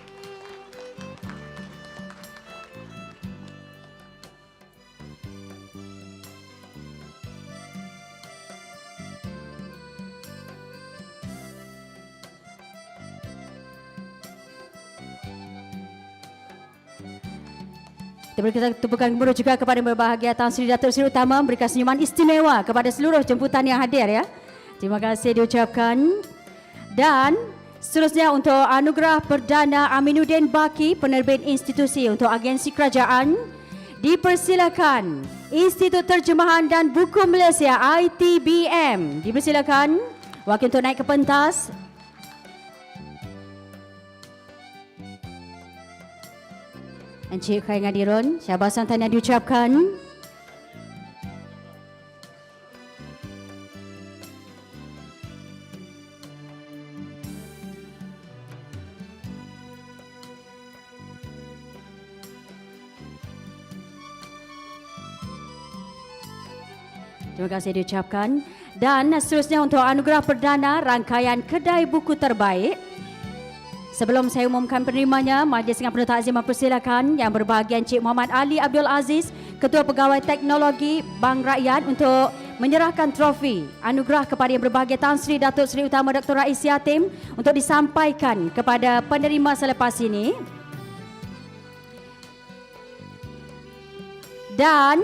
Kita tepukan gemuruh juga kepada yang berbahagia Tan Sri Datuk Seri Utama, memberikan senyuman istimewa kepada seluruh jemputan yang hadir ya. Terima kasih diucapkan. Dan seterusnya untuk anugerah Perdana Aminuddin Baki, penerbit institusi untuk agensi kerajaan. Dipersilakan Institut Terjemahan dan Buku Malaysia ITBM. Dipersilakan wakil untuk naik ke pentas. Encik Khairi Ngadirun, syabas dan tahniah diucapkan. Terima kasih diucapkan. Dan seterusnya untuk anugerah perdana rangkaian kedai buku terbaik. Sebelum saya umumkan penerimanya, majlis dengan penuh takzim mempersilakan yang berbahagia Encik Muhammad Ali Abdul Aziz, Ketua Pegawai Teknologi Bank Rakyat untuk menyerahkan trofi anugerah kepada yang berbahagia Tan Sri Datuk Seri Utama Dr. Rais Yatim untuk disampaikan kepada penerima selepas ini. Dan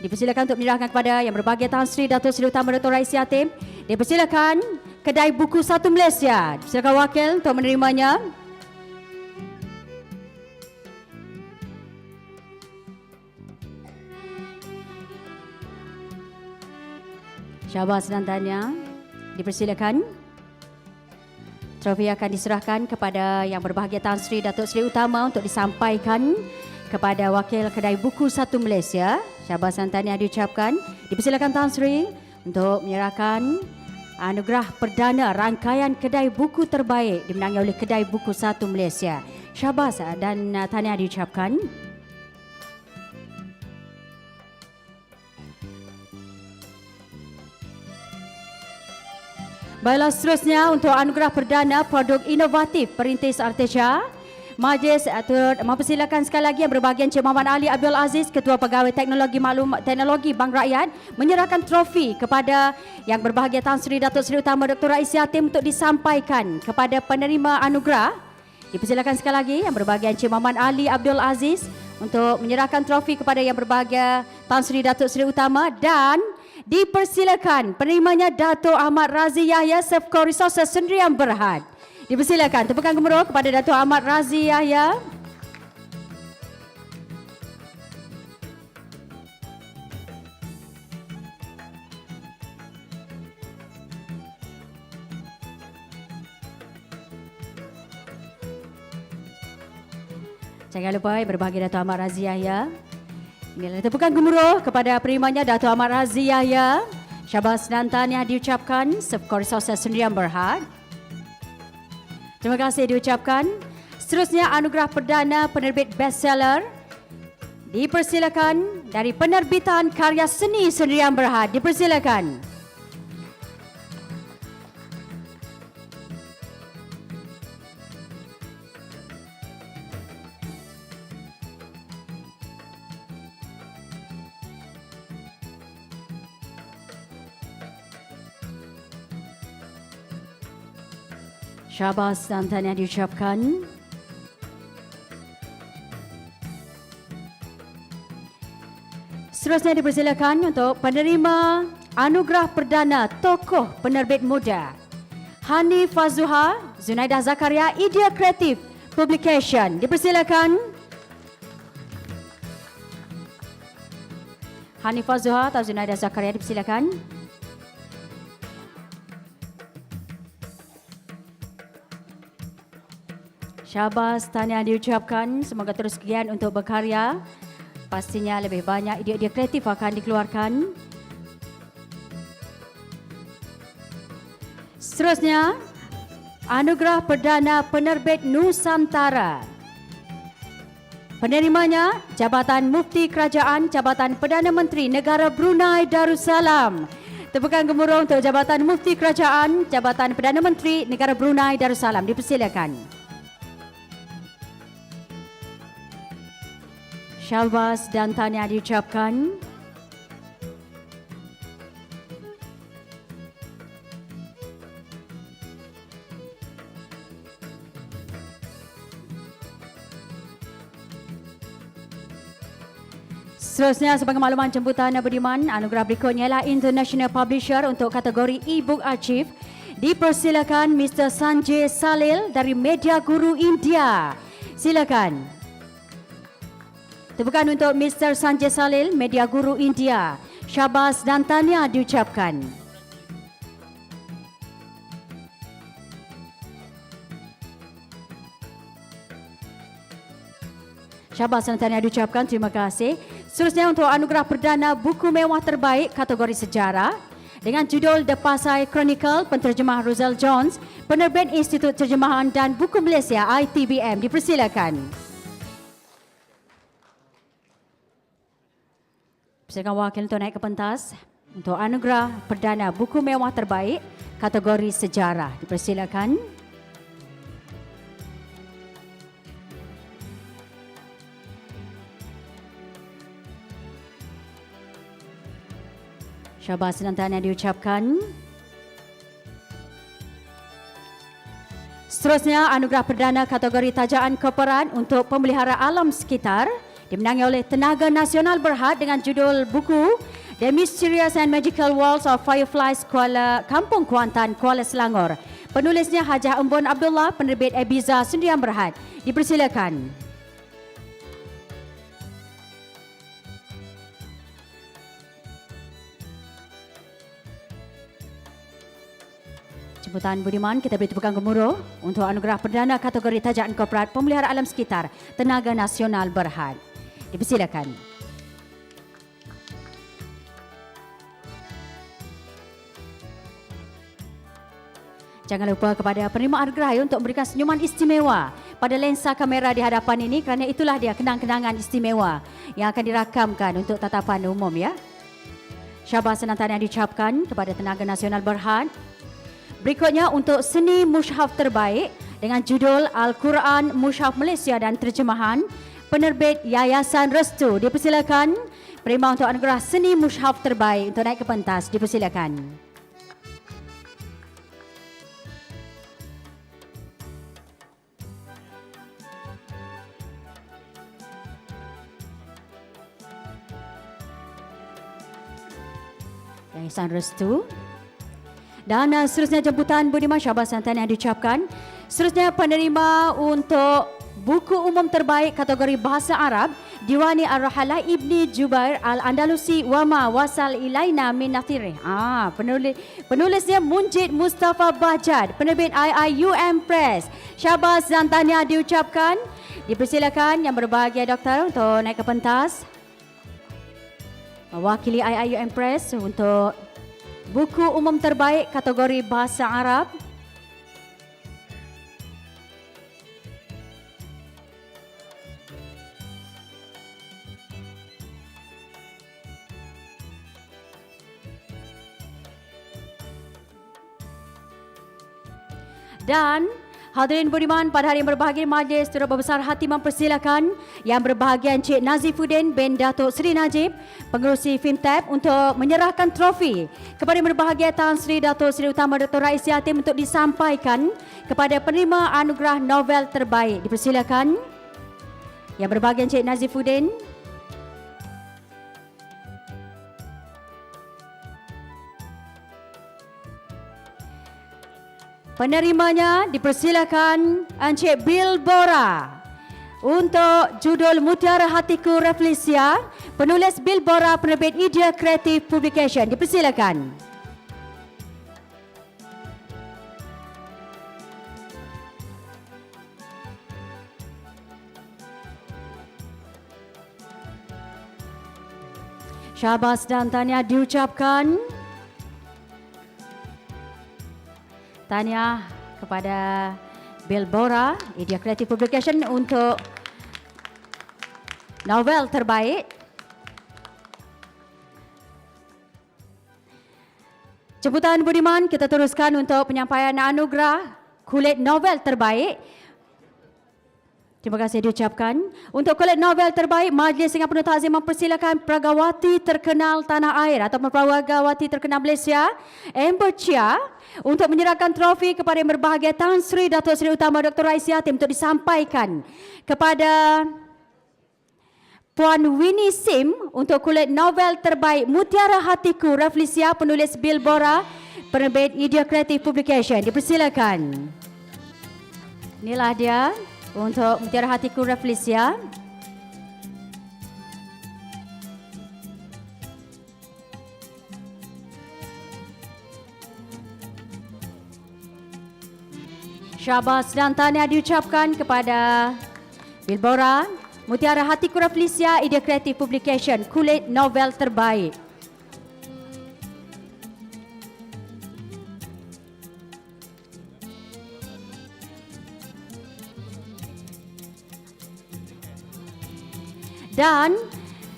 dipersilakan untuk menyerahkan kepada yang berbahagia Tan Sri Datuk Seri Utama Dr. Rais Yatim. Dipersilakan Kedai Buku 1 Malaysia. Silakan wakil untuk menerimanya. Syabas dan tahniah. Dipersilakan. Trofi akan diserahkan kepada yang berbahagia Tan Sri Datuk Seri Utama untuk disampaikan kepada wakil Kedai Buku 1 Malaysia. Syabas dan tahniah diucapkan. Dipersilakan Tan Sri untuk menyerahkan anugerah perdana rangkaian kedai buku terbaik dimenangi oleh Kedai Buku 1 Malaysia. Syabas dan tahniah diucapkan. Baiklah, seterusnya untuk anugerah perdana produk inovatif Perintis Artesia. Majlis turut mempersilakan sekali lagi yang berbahagia Encik Muhammad Ali Abdul Aziz, Ketua Pegawai Teknologi Bank Rakyat, menyerahkan trofi kepada yang berbahagia Tan Sri Datuk Seri Utama Dr. Rais Yatim untuk disampaikan kepada penerima anugerah. Dipersilakan sekali lagi yang berbahagia Encik Muhammad Ali Abdul Aziz untuk menyerahkan trofi kepada yang berbahagia Tan Sri Datuk Seri Utama dan dipersilakan penerimanya Datuk Ahmad Razi Yahya Safco Resources Sdn Berhad. Dipersilakan tepukan gemuruh kepada Datuk Ahmad Razi Yahya. Jangan lupa berbahagia Datuk Ahmad Razi Yahya. Inilah tepukan gemuruh kepada penerimanya Datuk Ahmad Razi Yahya. Syabas dan tahniah diucapkan Safco Resources Sdn Berhad. Terima kasih diucapkan. Seterusnya anugerah perdana penerbit bestseller dipersilakan dari penerbitan karya seni Sdn Berhad. Dipersilakan. Syabas dan tahniah diucapkan. Seterusnya dipersilakan untuk penerima anugerah perdana tokoh penerbit muda. Hani Fazuha, Zunaidah Zakaria, Idea Kreatif Publication. Dipersilakan. Hani Fazuha atau Zunaidah Zakaria dipersilakan. Syabas, tahniah diucapkan. Semoga terus giat untuk berkarya. Pastinya lebih banyak idea-idea kreatif akan dikeluarkan. Seterusnya, anugerah perdana penerbit Nusantara. Penerimanya Jabatan Mufti Kerajaan Jabatan Perdana Menteri Negara Brunei Darussalam. Tepukan gemuruh untuk Jabatan Mufti Kerajaan Jabatan Perdana Menteri Negara Brunei Darussalam. Dipersilakan. Syabas dan tahniah diucapkan. Seterusnya sebagai makluman jemputan Budiman, anugerah berikutnya ialah International Publisher untuk kategori e-book archive. Dipersilakan Mr. Sanjay Salil dari Media Guru India. Silakan. Tepukan untuk Mr. Sanjay Salil, Media Guru India. Syabas dan tahniah diucapkan. Syabas dan tahniah diucapkan. Terima kasih. Seterusnya untuk anugerah perdana buku mewah terbaik kategori sejarah dengan judul The Pasai Chronicle, penterjemah Rosal Jones, penerbit Institut Terjemahan dan Buku Malaysia ITBM. Dipersilakan. Silakan wakil untuk naik ke pentas untuk anugerah perdana buku mewah terbaik kategori sejarah. Dipersilakan. Syabas dan tahniah diucapkan. Seterusnya anugerah perdana kategori tajaan korporat untuk pemelihara alam sekitar dimenangi oleh Tenaga Nasional Berhad dengan judul buku The Mysterious and Magical Worlds of Fireflies Kampung Kuantan, Kuala Selangor. Penulisnya Hajah Embun Abdullah, penerbit Ebiza Sdn Berhad. Dipersilakan. Jemputan Budiman, kita beri tepukan gemuruh untuk anugerah perdana kategori tajaan korporat pemelihara alam sekitar Tenaga Nasional Berhad. Dipersilakan. Jangan lupa kepada penerima anugerah untuk memberikan senyuman istimewa pada lensa kamera di hadapan ini kerana itulah dia kenang-kenangan istimewa yang akan dirakamkan untuk tatapan umum ya. Syabas dan tahniah diucapkan kepada Tenaga Nasional Berhad. Berikutnya untuk seni mushaf terbaik dengan judul Al-Quran Mushaf Malaysia dan Terjemahan, penerbit Yayasan Restu. Dipersilakan penerima untuk anugerah seni mushaf terbaik untuk naik ke pentas. Dipersilakan. Yayasan Restu. Dan seterusnya jemputan Budiman syabas dan tahniah diucapkan. Seterusnya penerima untuk buku umum terbaik kategori Bahasa Arab Diwani Ar-Rahala Ibni Jubair Al-Andalusi Wama Wasal Ilaina Min Nathirih. Penulisnya Munjid Mustafa Bahjad, penerbit IIUM Press. Syabas dan tahniah diucapkan. Dipersilakan yang berbahagia doktor untuk naik ke pentas. Mewakili IIUM Press untuk buku umum terbaik kategori Bahasa Arab. Dan hadirin budiman, pada hari yang berbahagia majlis turut berbesar hati mempersilakan yang berbahagia Encik Nazifuddin bin Datuk Seri Najib, pengerusi FIMTAB untuk menyerahkan trofi kepada yang berbahagia Tan Sri Datuk Seri Utama Dr. Rais Yatim untuk disampaikan kepada penerima anugerah novel terbaik. Dipersilakan yang berbahagia Encik Nazifuddin. Penerimanya dipersilakan Encik Bill Bora untuk judul Mutiara Hatiku Reflesia, penulis Bill Bora, penerbit Idea Creative Publication. Dipersilakan. Syabas dan tahniah diucapkan. Tahniah kepada Bill Bora, Idea Creative Publication untuk novel terbaik. Jemputan budiman, kita teruskan untuk penyampaian anugerah kulit novel terbaik. Terima kasih diucapkan. Untuk kulit novel terbaik, Majlis dengan penuh takzim mempersilakan Pragawati terkenal tanah air atau Pragawati terkenal Malaysia, Amber Chia, untuk menyerahkan trofi kepada yang berbahagia Tan Sri Datuk Seri Utama Dr. Rais Yatim untuk disampaikan kepada Puan Winnie Sim untuk kulit novel terbaik Mutiara Hatiku Reflesia, penulis Bill Bora, penerbit Idea Creative Publication. Dipersilakan. Inilah dia untuk Mutiara Hatiku Reflesia. Syabas dan tahniah diucapkan kepada Bill Bora, Mutiara Hatiku Reflesia, Idea Creative Publication, kulit novel terbaik. Dan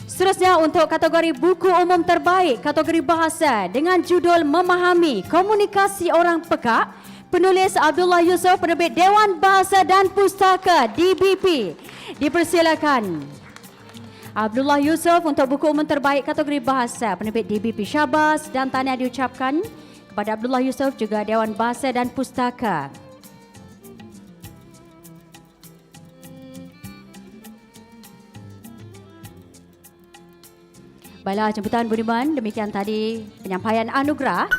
seterusnya untuk kategori buku umum terbaik, kategori bahasa dengan judul Memahami Komunikasi Orang Pekak, penulis Abdullah Yusof, penerbit Dewan Bahasa dan Pustaka DBP. Dipersilakan Abdullah Yusof untuk buku umum terbaik kategori bahasa, penerbit DBP. Syabas dan tahniah diucapkan kepada Abdullah Yusof, juga Dewan Bahasa dan Pustaka. Baiklah jemputan budiman, demikian tadi penyampaian anugerah.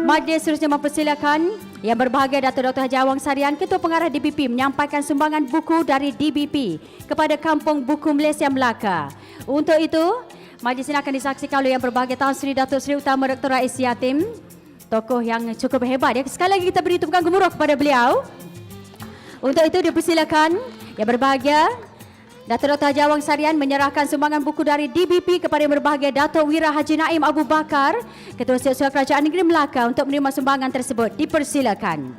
Majlis seterusnya mempersilakan yang berbahagia Datuk Dr. Haji Awang Sarian, Ketua Pengarah DBP, menyampaikan sumbangan buku dari DBP kepada Kampung Buku Malaysia Melaka. Untuk itu, majlis ini akan disaksikan oleh yang berbahagia Tan Sri Datuk Seri Utama Dr. Rais Yatim, tokoh yang cukup hebat. Sekali lagi kita beri tepukan gemuruh kepada beliau. Untuk itu dipersilakan yang berbahagia Datuk Dr. Haji Awang Sarian menyerahkan sumbangan buku dari DBP kepada yang berbahagia Datuk Wira Haji Naim Abu Bakar, Ketua Setiausaha Kerajaan Negeri Melaka, untuk menerima sumbangan tersebut. Dipersilakan.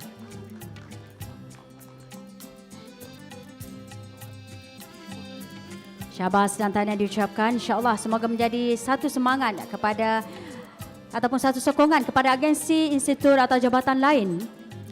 Syabas dan tahniah diucapkan. InsyaAllah semoga menjadi satu semangat kepada ataupun satu sokongan kepada agensi, institut atau jabatan lain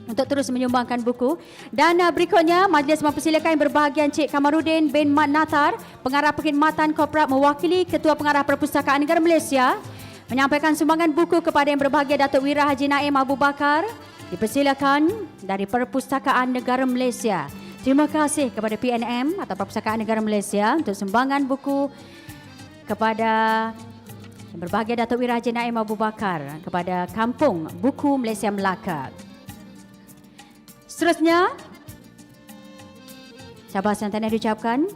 untuk terus menyumbangkan buku. Dan berikutnya, majlis mempersilakan yang berbahagia Encik Kamarudin bin Mat Natar, Pengarah Perkhidmatan Korporat mewakili Ketua Pengarah Perpustakaan Negara Malaysia, menyampaikan sumbangan buku kepada yang berbahagia Datuk Wira Haji Naim Abu Bakar. Dipersilakan dari Perpustakaan Negara Malaysia. Terima kasih kepada PNM atau Perpustakaan Negara Malaysia untuk sumbangan buku kepada yang berbahagia Datuk Wira Haji Naim Abu Bakar kepada Kampung Buku Malaysia Melaka. Seterusnya, syabas yang tahniah diucapkan.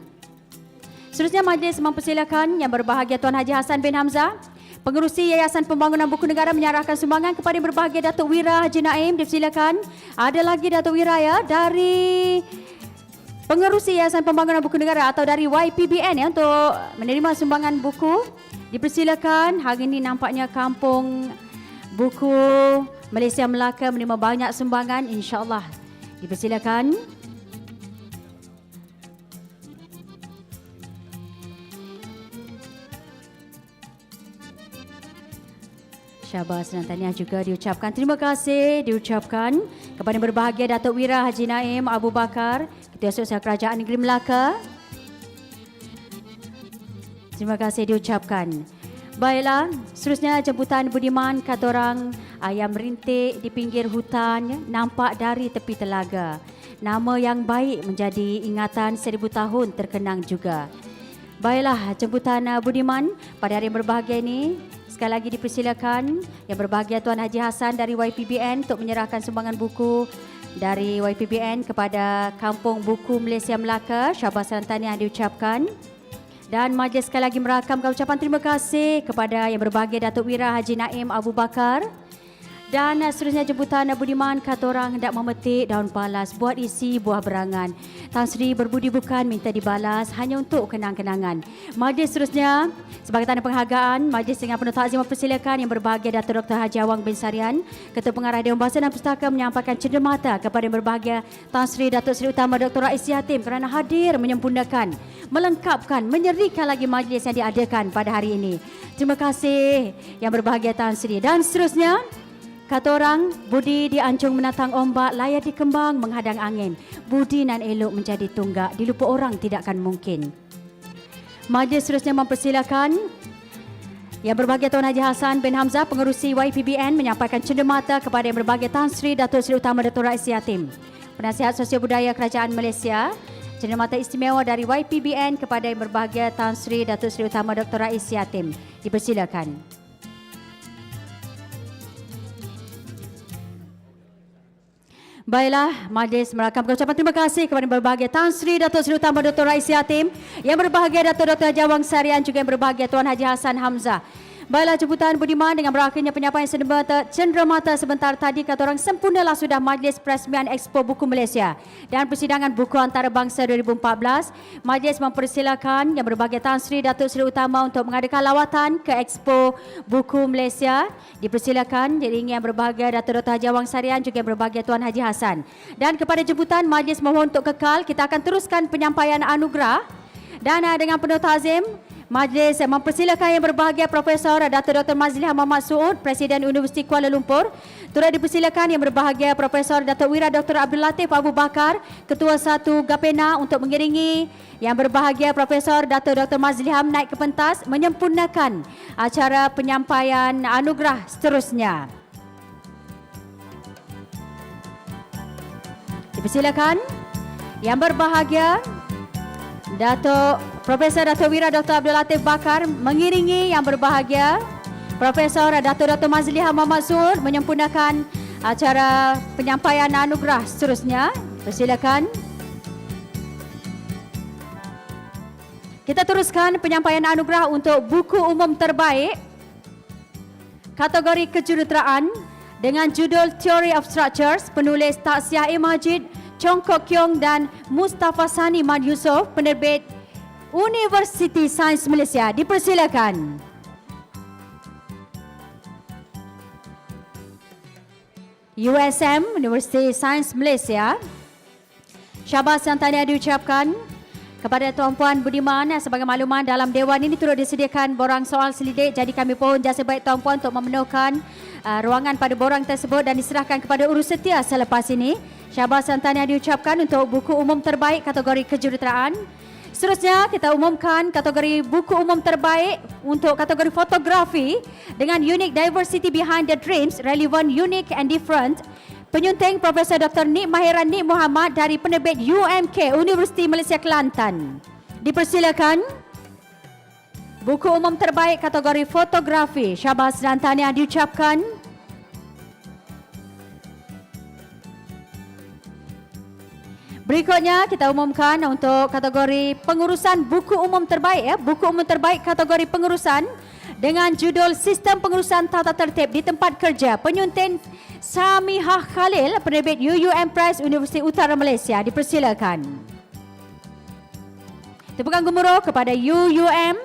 Seterusnya majlis mempersilakan yang berbahagia Tuan Haji Hassan bin Hamzah, Pengerusi Yayasan Pembangunan Buku Negara menyerahkan sumbangan kepada yang berbahagia Datuk Wira Haji Naim. Dipersilakan. Ada lagi Datuk Wira ya dari Pengerusi Yayasan Pembangunan Buku Negara atau dari YPBN ya untuk menerima sumbangan buku. Dipersilakan. Hari ini nampaknya Kampung Buku Malaysia Melaka menerima banyak sumbangan, insya-Allah. Dipersilakan. Syabas dan tahniah juga diucapkan. Terima kasih diucapkan kepada yang berbahagia Datuk Wira Haji Naim Abu Bakar, Ketua Sosial Kerajaan Negeri Melaka. Terima kasih diucapkan. Baiklah, seterusnya jemputan budiman kata orang ayam rintik di pinggir hutan nampak dari tepi telaga. Nama yang baik menjadi ingatan 1000 tahun terkenang juga. Baiklah, jemputan budiman pada hari yang berbahagia ini. Sekali lagi dipersilakan yang berbahagia Tuan Haji Hassan dari YPBN untuk menyerahkan sumbangan buku dari YPBN kepada Kampung Buku Malaysia Melaka. Syabas dan tahniah diucapkan. Dan majlis sekali lagi merakamkan ucapan terima kasih kepada yang berbahagia Datuk Wira Haji Naim Abu Bakar. Dan seterusnya jemputan budiman kata orang hendak memetik daun palas buat isi buah berangan. Tan Sri berbudi bukan minta dibalas hanya untuk kenang-kenangan. Majlis seterusnya sebagai tanda penghargaan, majlis dengan penuh takzim mempersilakan yang berbahagia Datuk Dr. Haji Awang bin Sarian, Ketua Pengarah Dewan Bahasa dan Pustaka menyampaikan cenderamata kepada yang berbahagia Tan Sri Datuk Seri Utama Dr. Rais Yatim kerana hadir menyempurnakan, melengkapkan, menyerikan lagi majlis yang diadakan pada hari ini. Terima kasih yang berbahagia Tan Sri. Dan seterusnya, kata orang, budi diancung menatang ombak, layar dikembang menghadang angin. Budi nan elok menjadi tunggak, dilupa orang tidak akan mungkin. Majlis seterusnya mempersilakan yang berbahagia Tuan Haji Hassan bin Hamzah, Pengerusi YPBN menyampaikan cenderamata kepada yang berbahagia Tan Sri Datuk Seri Utama Dr. Rais Yatim, Penasihat Sosial Budaya Kerajaan Malaysia. Cenderamata istimewa dari YPBN kepada yang berbahagia Tan Sri Datuk Seri Utama Dr. Rais Yatim. Dipersilakan. Baiklah, majlis merakamkan ucapan terima kasih kepada yang berbahagia Tan Sri Datuk Seri Utama Dr. Rais Yatim, yang berbahagia Datuk Dr. Haji Awang Sarian, juga yang berbahagia Tuan Haji Hassan Hamzah. Baiklah, jemputan budiman dengan berakhirnya penyampaian cenderamata sebentar tadi, kata orang sempurnalah sudah majlis peresmian Expo Buku Malaysia dan persidangan buku antarabangsa 2014. Majlis mempersilakan yang berbahagia Tan Sri Datuk Seri Utama untuk mengadakan lawatan ke Expo Buku Malaysia. Dipersilakan diiringi yang berbahagia Datuk Dr. Haji Awang Sarian, juga yang berbahagia Tuan Haji Hassan. Dan kepada jemputan, majlis mohon untuk kekal. Kita akan teruskan penyampaian anugerah. Dan dengan penuh takzim, majlis mempersilakan yang berbahagia Profesor Datuk Dr. Mazliha Muhammad Suud, Presiden Universiti Kuala Lumpur. Turut dipersilakan yang berbahagia Profesor Datuk Wira Dr. Abdul Latif Abu Bakar, Ketua 1 Gapena, untuk mengiringi yang berbahagia Profesor Datuk Dr. Mazliha naik ke pentas menyempurnakan acara penyampaian anugerah seterusnya. Dipersilakan yang berbahagia Datuk Profesor Datuk Wira Dr. Abdul Latif Bakar mengiringi yang berbahagia Profesor Dr. Mazliha Muhammad Suud menyempurnakan acara penyampaian anugerah seterusnya. Persilakan. Kita teruskan penyampaian anugerah untuk buku umum terbaik kategori kejuruteraan dengan judul Theory of Structures, penulis Taksiah A. Majid, Chong Kok Kiong dan Mustafa Sani Mat Yusof, penerbit Universiti Sains Malaysia. Dipersilakan. USM, Universiti Sains Malaysia. Syabas dan tahniah diucapkan kepada tuan-puan budiman. Sebagai makluman, dalam dewan ini turut disediakan borang soal selidik, jadi kami pohon jasa baik tuan-puan untuk memenuhkan ruangan pada borang tersebut dan diserahkan kepada urus setia selepas ini. Syabas dan tahniah diucapkan untuk buku umum terbaik kategori kejuruteraan. Seterusnya kita umumkan kategori buku umum terbaik untuk kategori fotografi dengan Unique Diversity Behind the Dreams, Relevant, Unique and Different, Penyunting Profesor Dr. Nik Mahiran Nik Muhammad dari penerbit UMK Universiti Malaysia Kelantan. Dipersilakan. Buku umum terbaik kategori fotografi. Syabas dan tahniah diucapkan. Berikutnya kita umumkan untuk kategori pengurusan buku umum terbaik buku umum terbaik kategori pengurusan dengan judul Sistem Pengurusan Tata Tertib di Tempat Kerja. Penyunting Samihah Khalil, penerbit UUM Press Universiti Utara Malaysia. Dipersilakan. Tepukan gemuruh kepada UUM.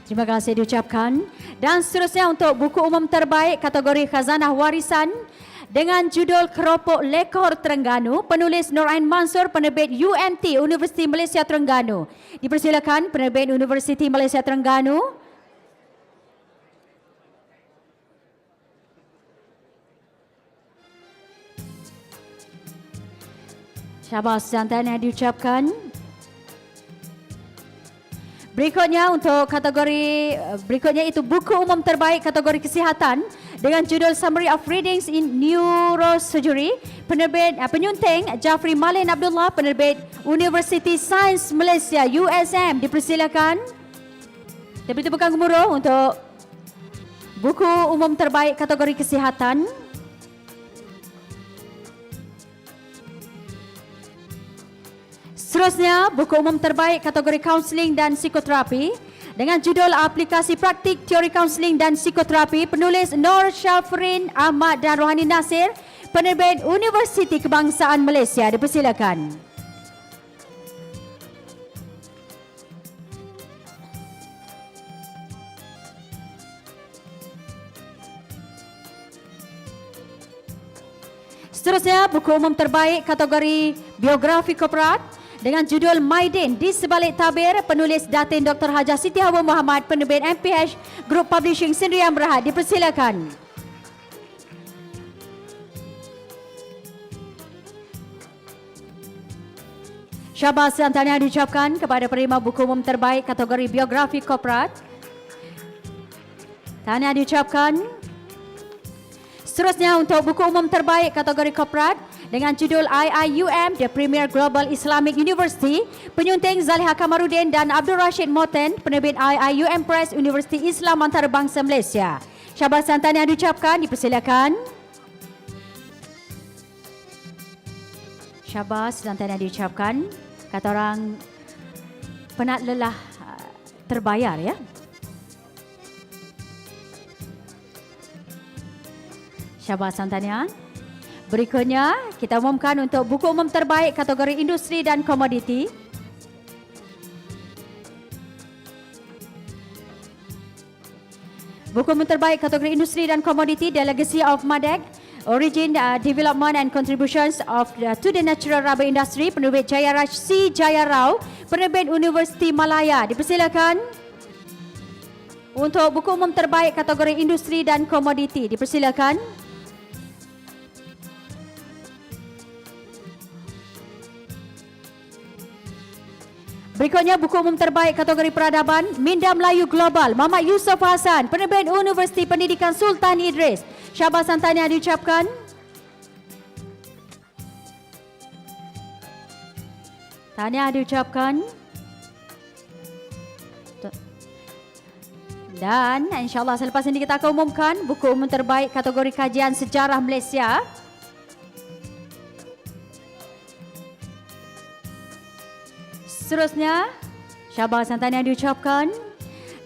Terima kasih diucapkan. Dan seterusnya untuk buku umum terbaik kategori Khazanah Warisan dengan judul Keropok Lekor Terengganu, penulis Nur Ain Mansur, penerbit UMT Universiti Malaysia Terengganu. Dipersilakan penerbit Universiti Malaysia Terengganu. Syabas dan tahniah diucapkan. Berikutnya untuk kategori berikutnya itu buku umum terbaik kategori kesihatan dengan judul Summary of Readings in Neurosurgery, penerbit penyunting Jafri Malin Abdullah, penerbit University Science Malaysia USM. Dipersilakan. Tepuk tepukan gemuruh untuk buku umum terbaik kategori kesihatan. Seterusnya, buku umum terbaik kategori kaunseling dan psikoterapi dengan judul Aplikasi Praktik Teori Kaunseling dan Psikoterapi, penulis Nur Syafrin Ahmad dan Rohani Nasir, penerbit Universiti Kebangsaan Malaysia. Dipersilakan. Seterusnya, buku umum terbaik kategori biografi korporat dengan judul Maidin di Sebalik Tabir, penulis Datin Dr. Hajah Siti Hawa Muhammad, penerbit MPH Group Publishing Sendirian Berhad. Dipersilakan. Syabas dan tahniah diucapkan kepada penerima buku umum terbaik kategori biografi korporat. Tahniah diucapkan. Seterusnya untuk buku umum terbaik kategori korporat dengan judul IIUM, The Premier Global Islamic University, penyunting Zaliha Kamarudin dan Abdul Rashid Moten, penerbit IIUM Press Universiti Islam Antarabangsa Malaysia. Syabas dan tahniah diucapkan. Dipersilakan. Syabas dan tahniah diucapkan. Kata orang penat lelah terbayar ya. Syabas dan tahniah. Berikutnya, kita umumkan untuk buku umum terbaik kategori industri dan komoditi. Buku umum terbaik kategori industri dan komoditi, The Legacy of MADEC, Origin, Development and Contributions to the Natural Rubber Industry, penerbit Jayaraj C. Jaya Rao, penerbit Universiti Malaya. Dipersilakan. Untuk buku umum terbaik kategori industri dan komoditi, dipersilakan. Berikutnya buku umum terbaik kategori peradaban Minda Melayu Global, Muhammad Yusof Hasan, penerbit Universiti Pendidikan Sultan Idris. Syabas dan tahniah diucapkan. Tahniah diucapkan. Dan insyaAllah selepas ini kita akan umumkan buku umum terbaik kategori kajian sejarah Malaysia. Seterusnya, syabas dan tahniah diucapkan.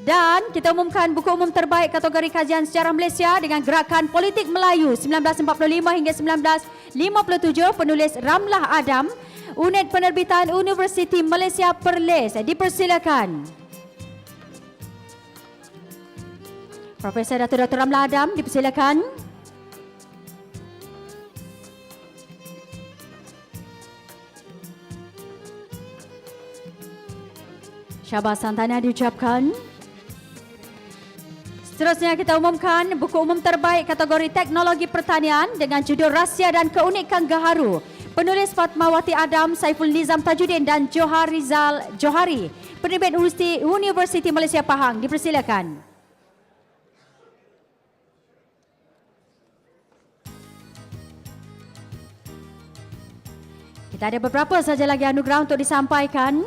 Dan kita umumkan buku umum terbaik kategori kajian sejarah Malaysia dengan Gerakan Politik Melayu 1945 hingga 1957, penulis Ramlah Adam, unit penerbitan Universiti Malaysia Perlis. Dipersilakan. Profesor Dr. Ramlah Adam, dipersilakan. Syabas dan tahniah diucapkan. Seterusnya kita umumkan buku umum terbaik kategori teknologi pertanian dengan judul Rahsia dan Keunikan Gaharu, penulis Fatmawati Adam, Saiful Nizam Tajuddin dan Johar Rizal Johari, penerbit Universiti Malaysia Pahang. Dipersilakan. Kita ada beberapa saja lagi anugerah untuk disampaikan.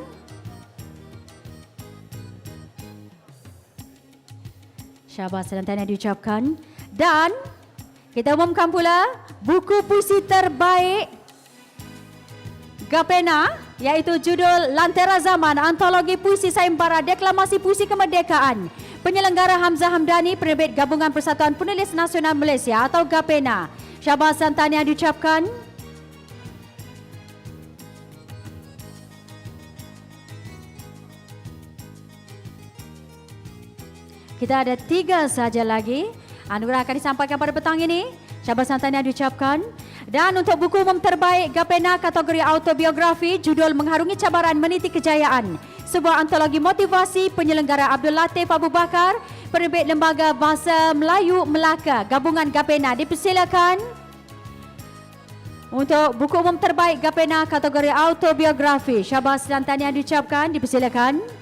Syabas dan tahniah diucapkan. Dan kita umumkan pula buku puisi terbaik Gapena, iaitu judul Lantera Zaman, Antologi Puisi Sayembara Deklamasi Puisi Kemerdekaan. Penyelenggara Hamzah Hamdani, penerbit Gabungan Persatuan Penulis Nasional Malaysia atau Gapena. Syabas dan tahniah diucapkan. Kita ada 3 saja lagi. Anugerah akan disampaikan pada petang ini. Syabas dan tahniah diucapkan. Dan untuk buku umum terbaik Gapena kategori autobiografi, judul Mengharungi Cabaran Meniti Kejayaan. Sebuah antologi motivasi, penyelenggara Abdul Latif Abu Bakar, penerbit Lembaga Bahasa Melayu Melaka, Gabungan Gapena. Dipersilakan. Untuk buku umum terbaik Gapena kategori autobiografi, syabas dan tahniah diucapkan. Dipersilakan.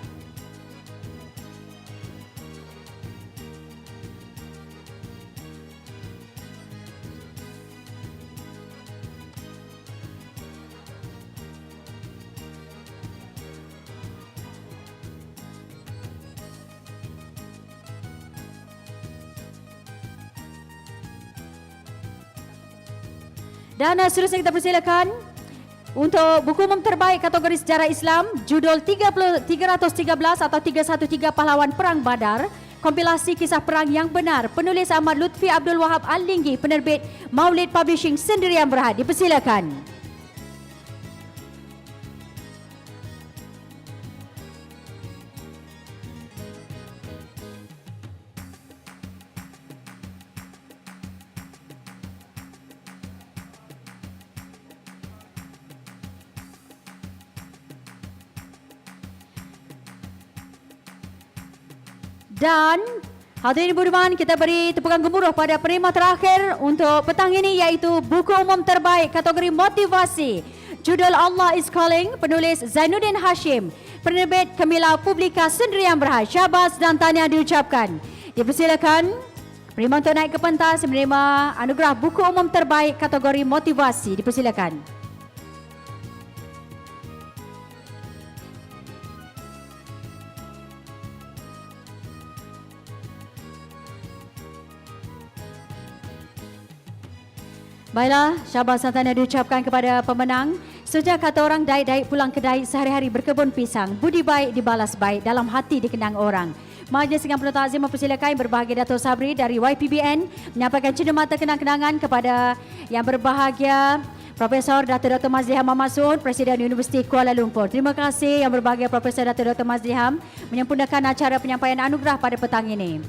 Dan seterusnya kita persilakan untuk buku umum terbaik kategori sejarah Islam, judul 313 atau 313 Pahlawan Perang Badar, kompilasi kisah perang yang benar, penulis Ahmad Lutfi Abdul Wahab Al-Linggi, penerbit Maulid Publishing Sendirian Berhad. Dipersilakan. Dan hadirin budiman, kita beri tepukan gemuruh pada penerima terakhir untuk petang ini, iaitu buku umum terbaik kategori motivasi, judul Allah is Calling, penulis Zainuddin Hashim, penerbit Kemila Publika Sendirian Berhad. Syabas dan tahniah diucapkan. Dipersilakan penerima untuk naik ke pentas menerima anugerah buku umum terbaik kategori motivasi. Dipersilakan. Baiklah, syabas dan tahniah diucapkan kepada pemenang. Sejak kata orang, daik-daik pulang kedai, sehari-hari berkebun pisang. Budi baik dibalas baik, dalam hati dikenang orang. Majlis dengan penuh takzim mempersilakan yang berbahagia Dato' Sabri dari YPBN menyampaikan cenderamata kenang-kenangan kepada yang berbahagia Profesor Dato' Mazliham Mahmud Sohon, Presiden Universiti Kuala Lumpur. Terima kasih yang berbahagia Profesor Dato' Mazliham menyempurnakan acara penyampaian anugerah pada petang ini.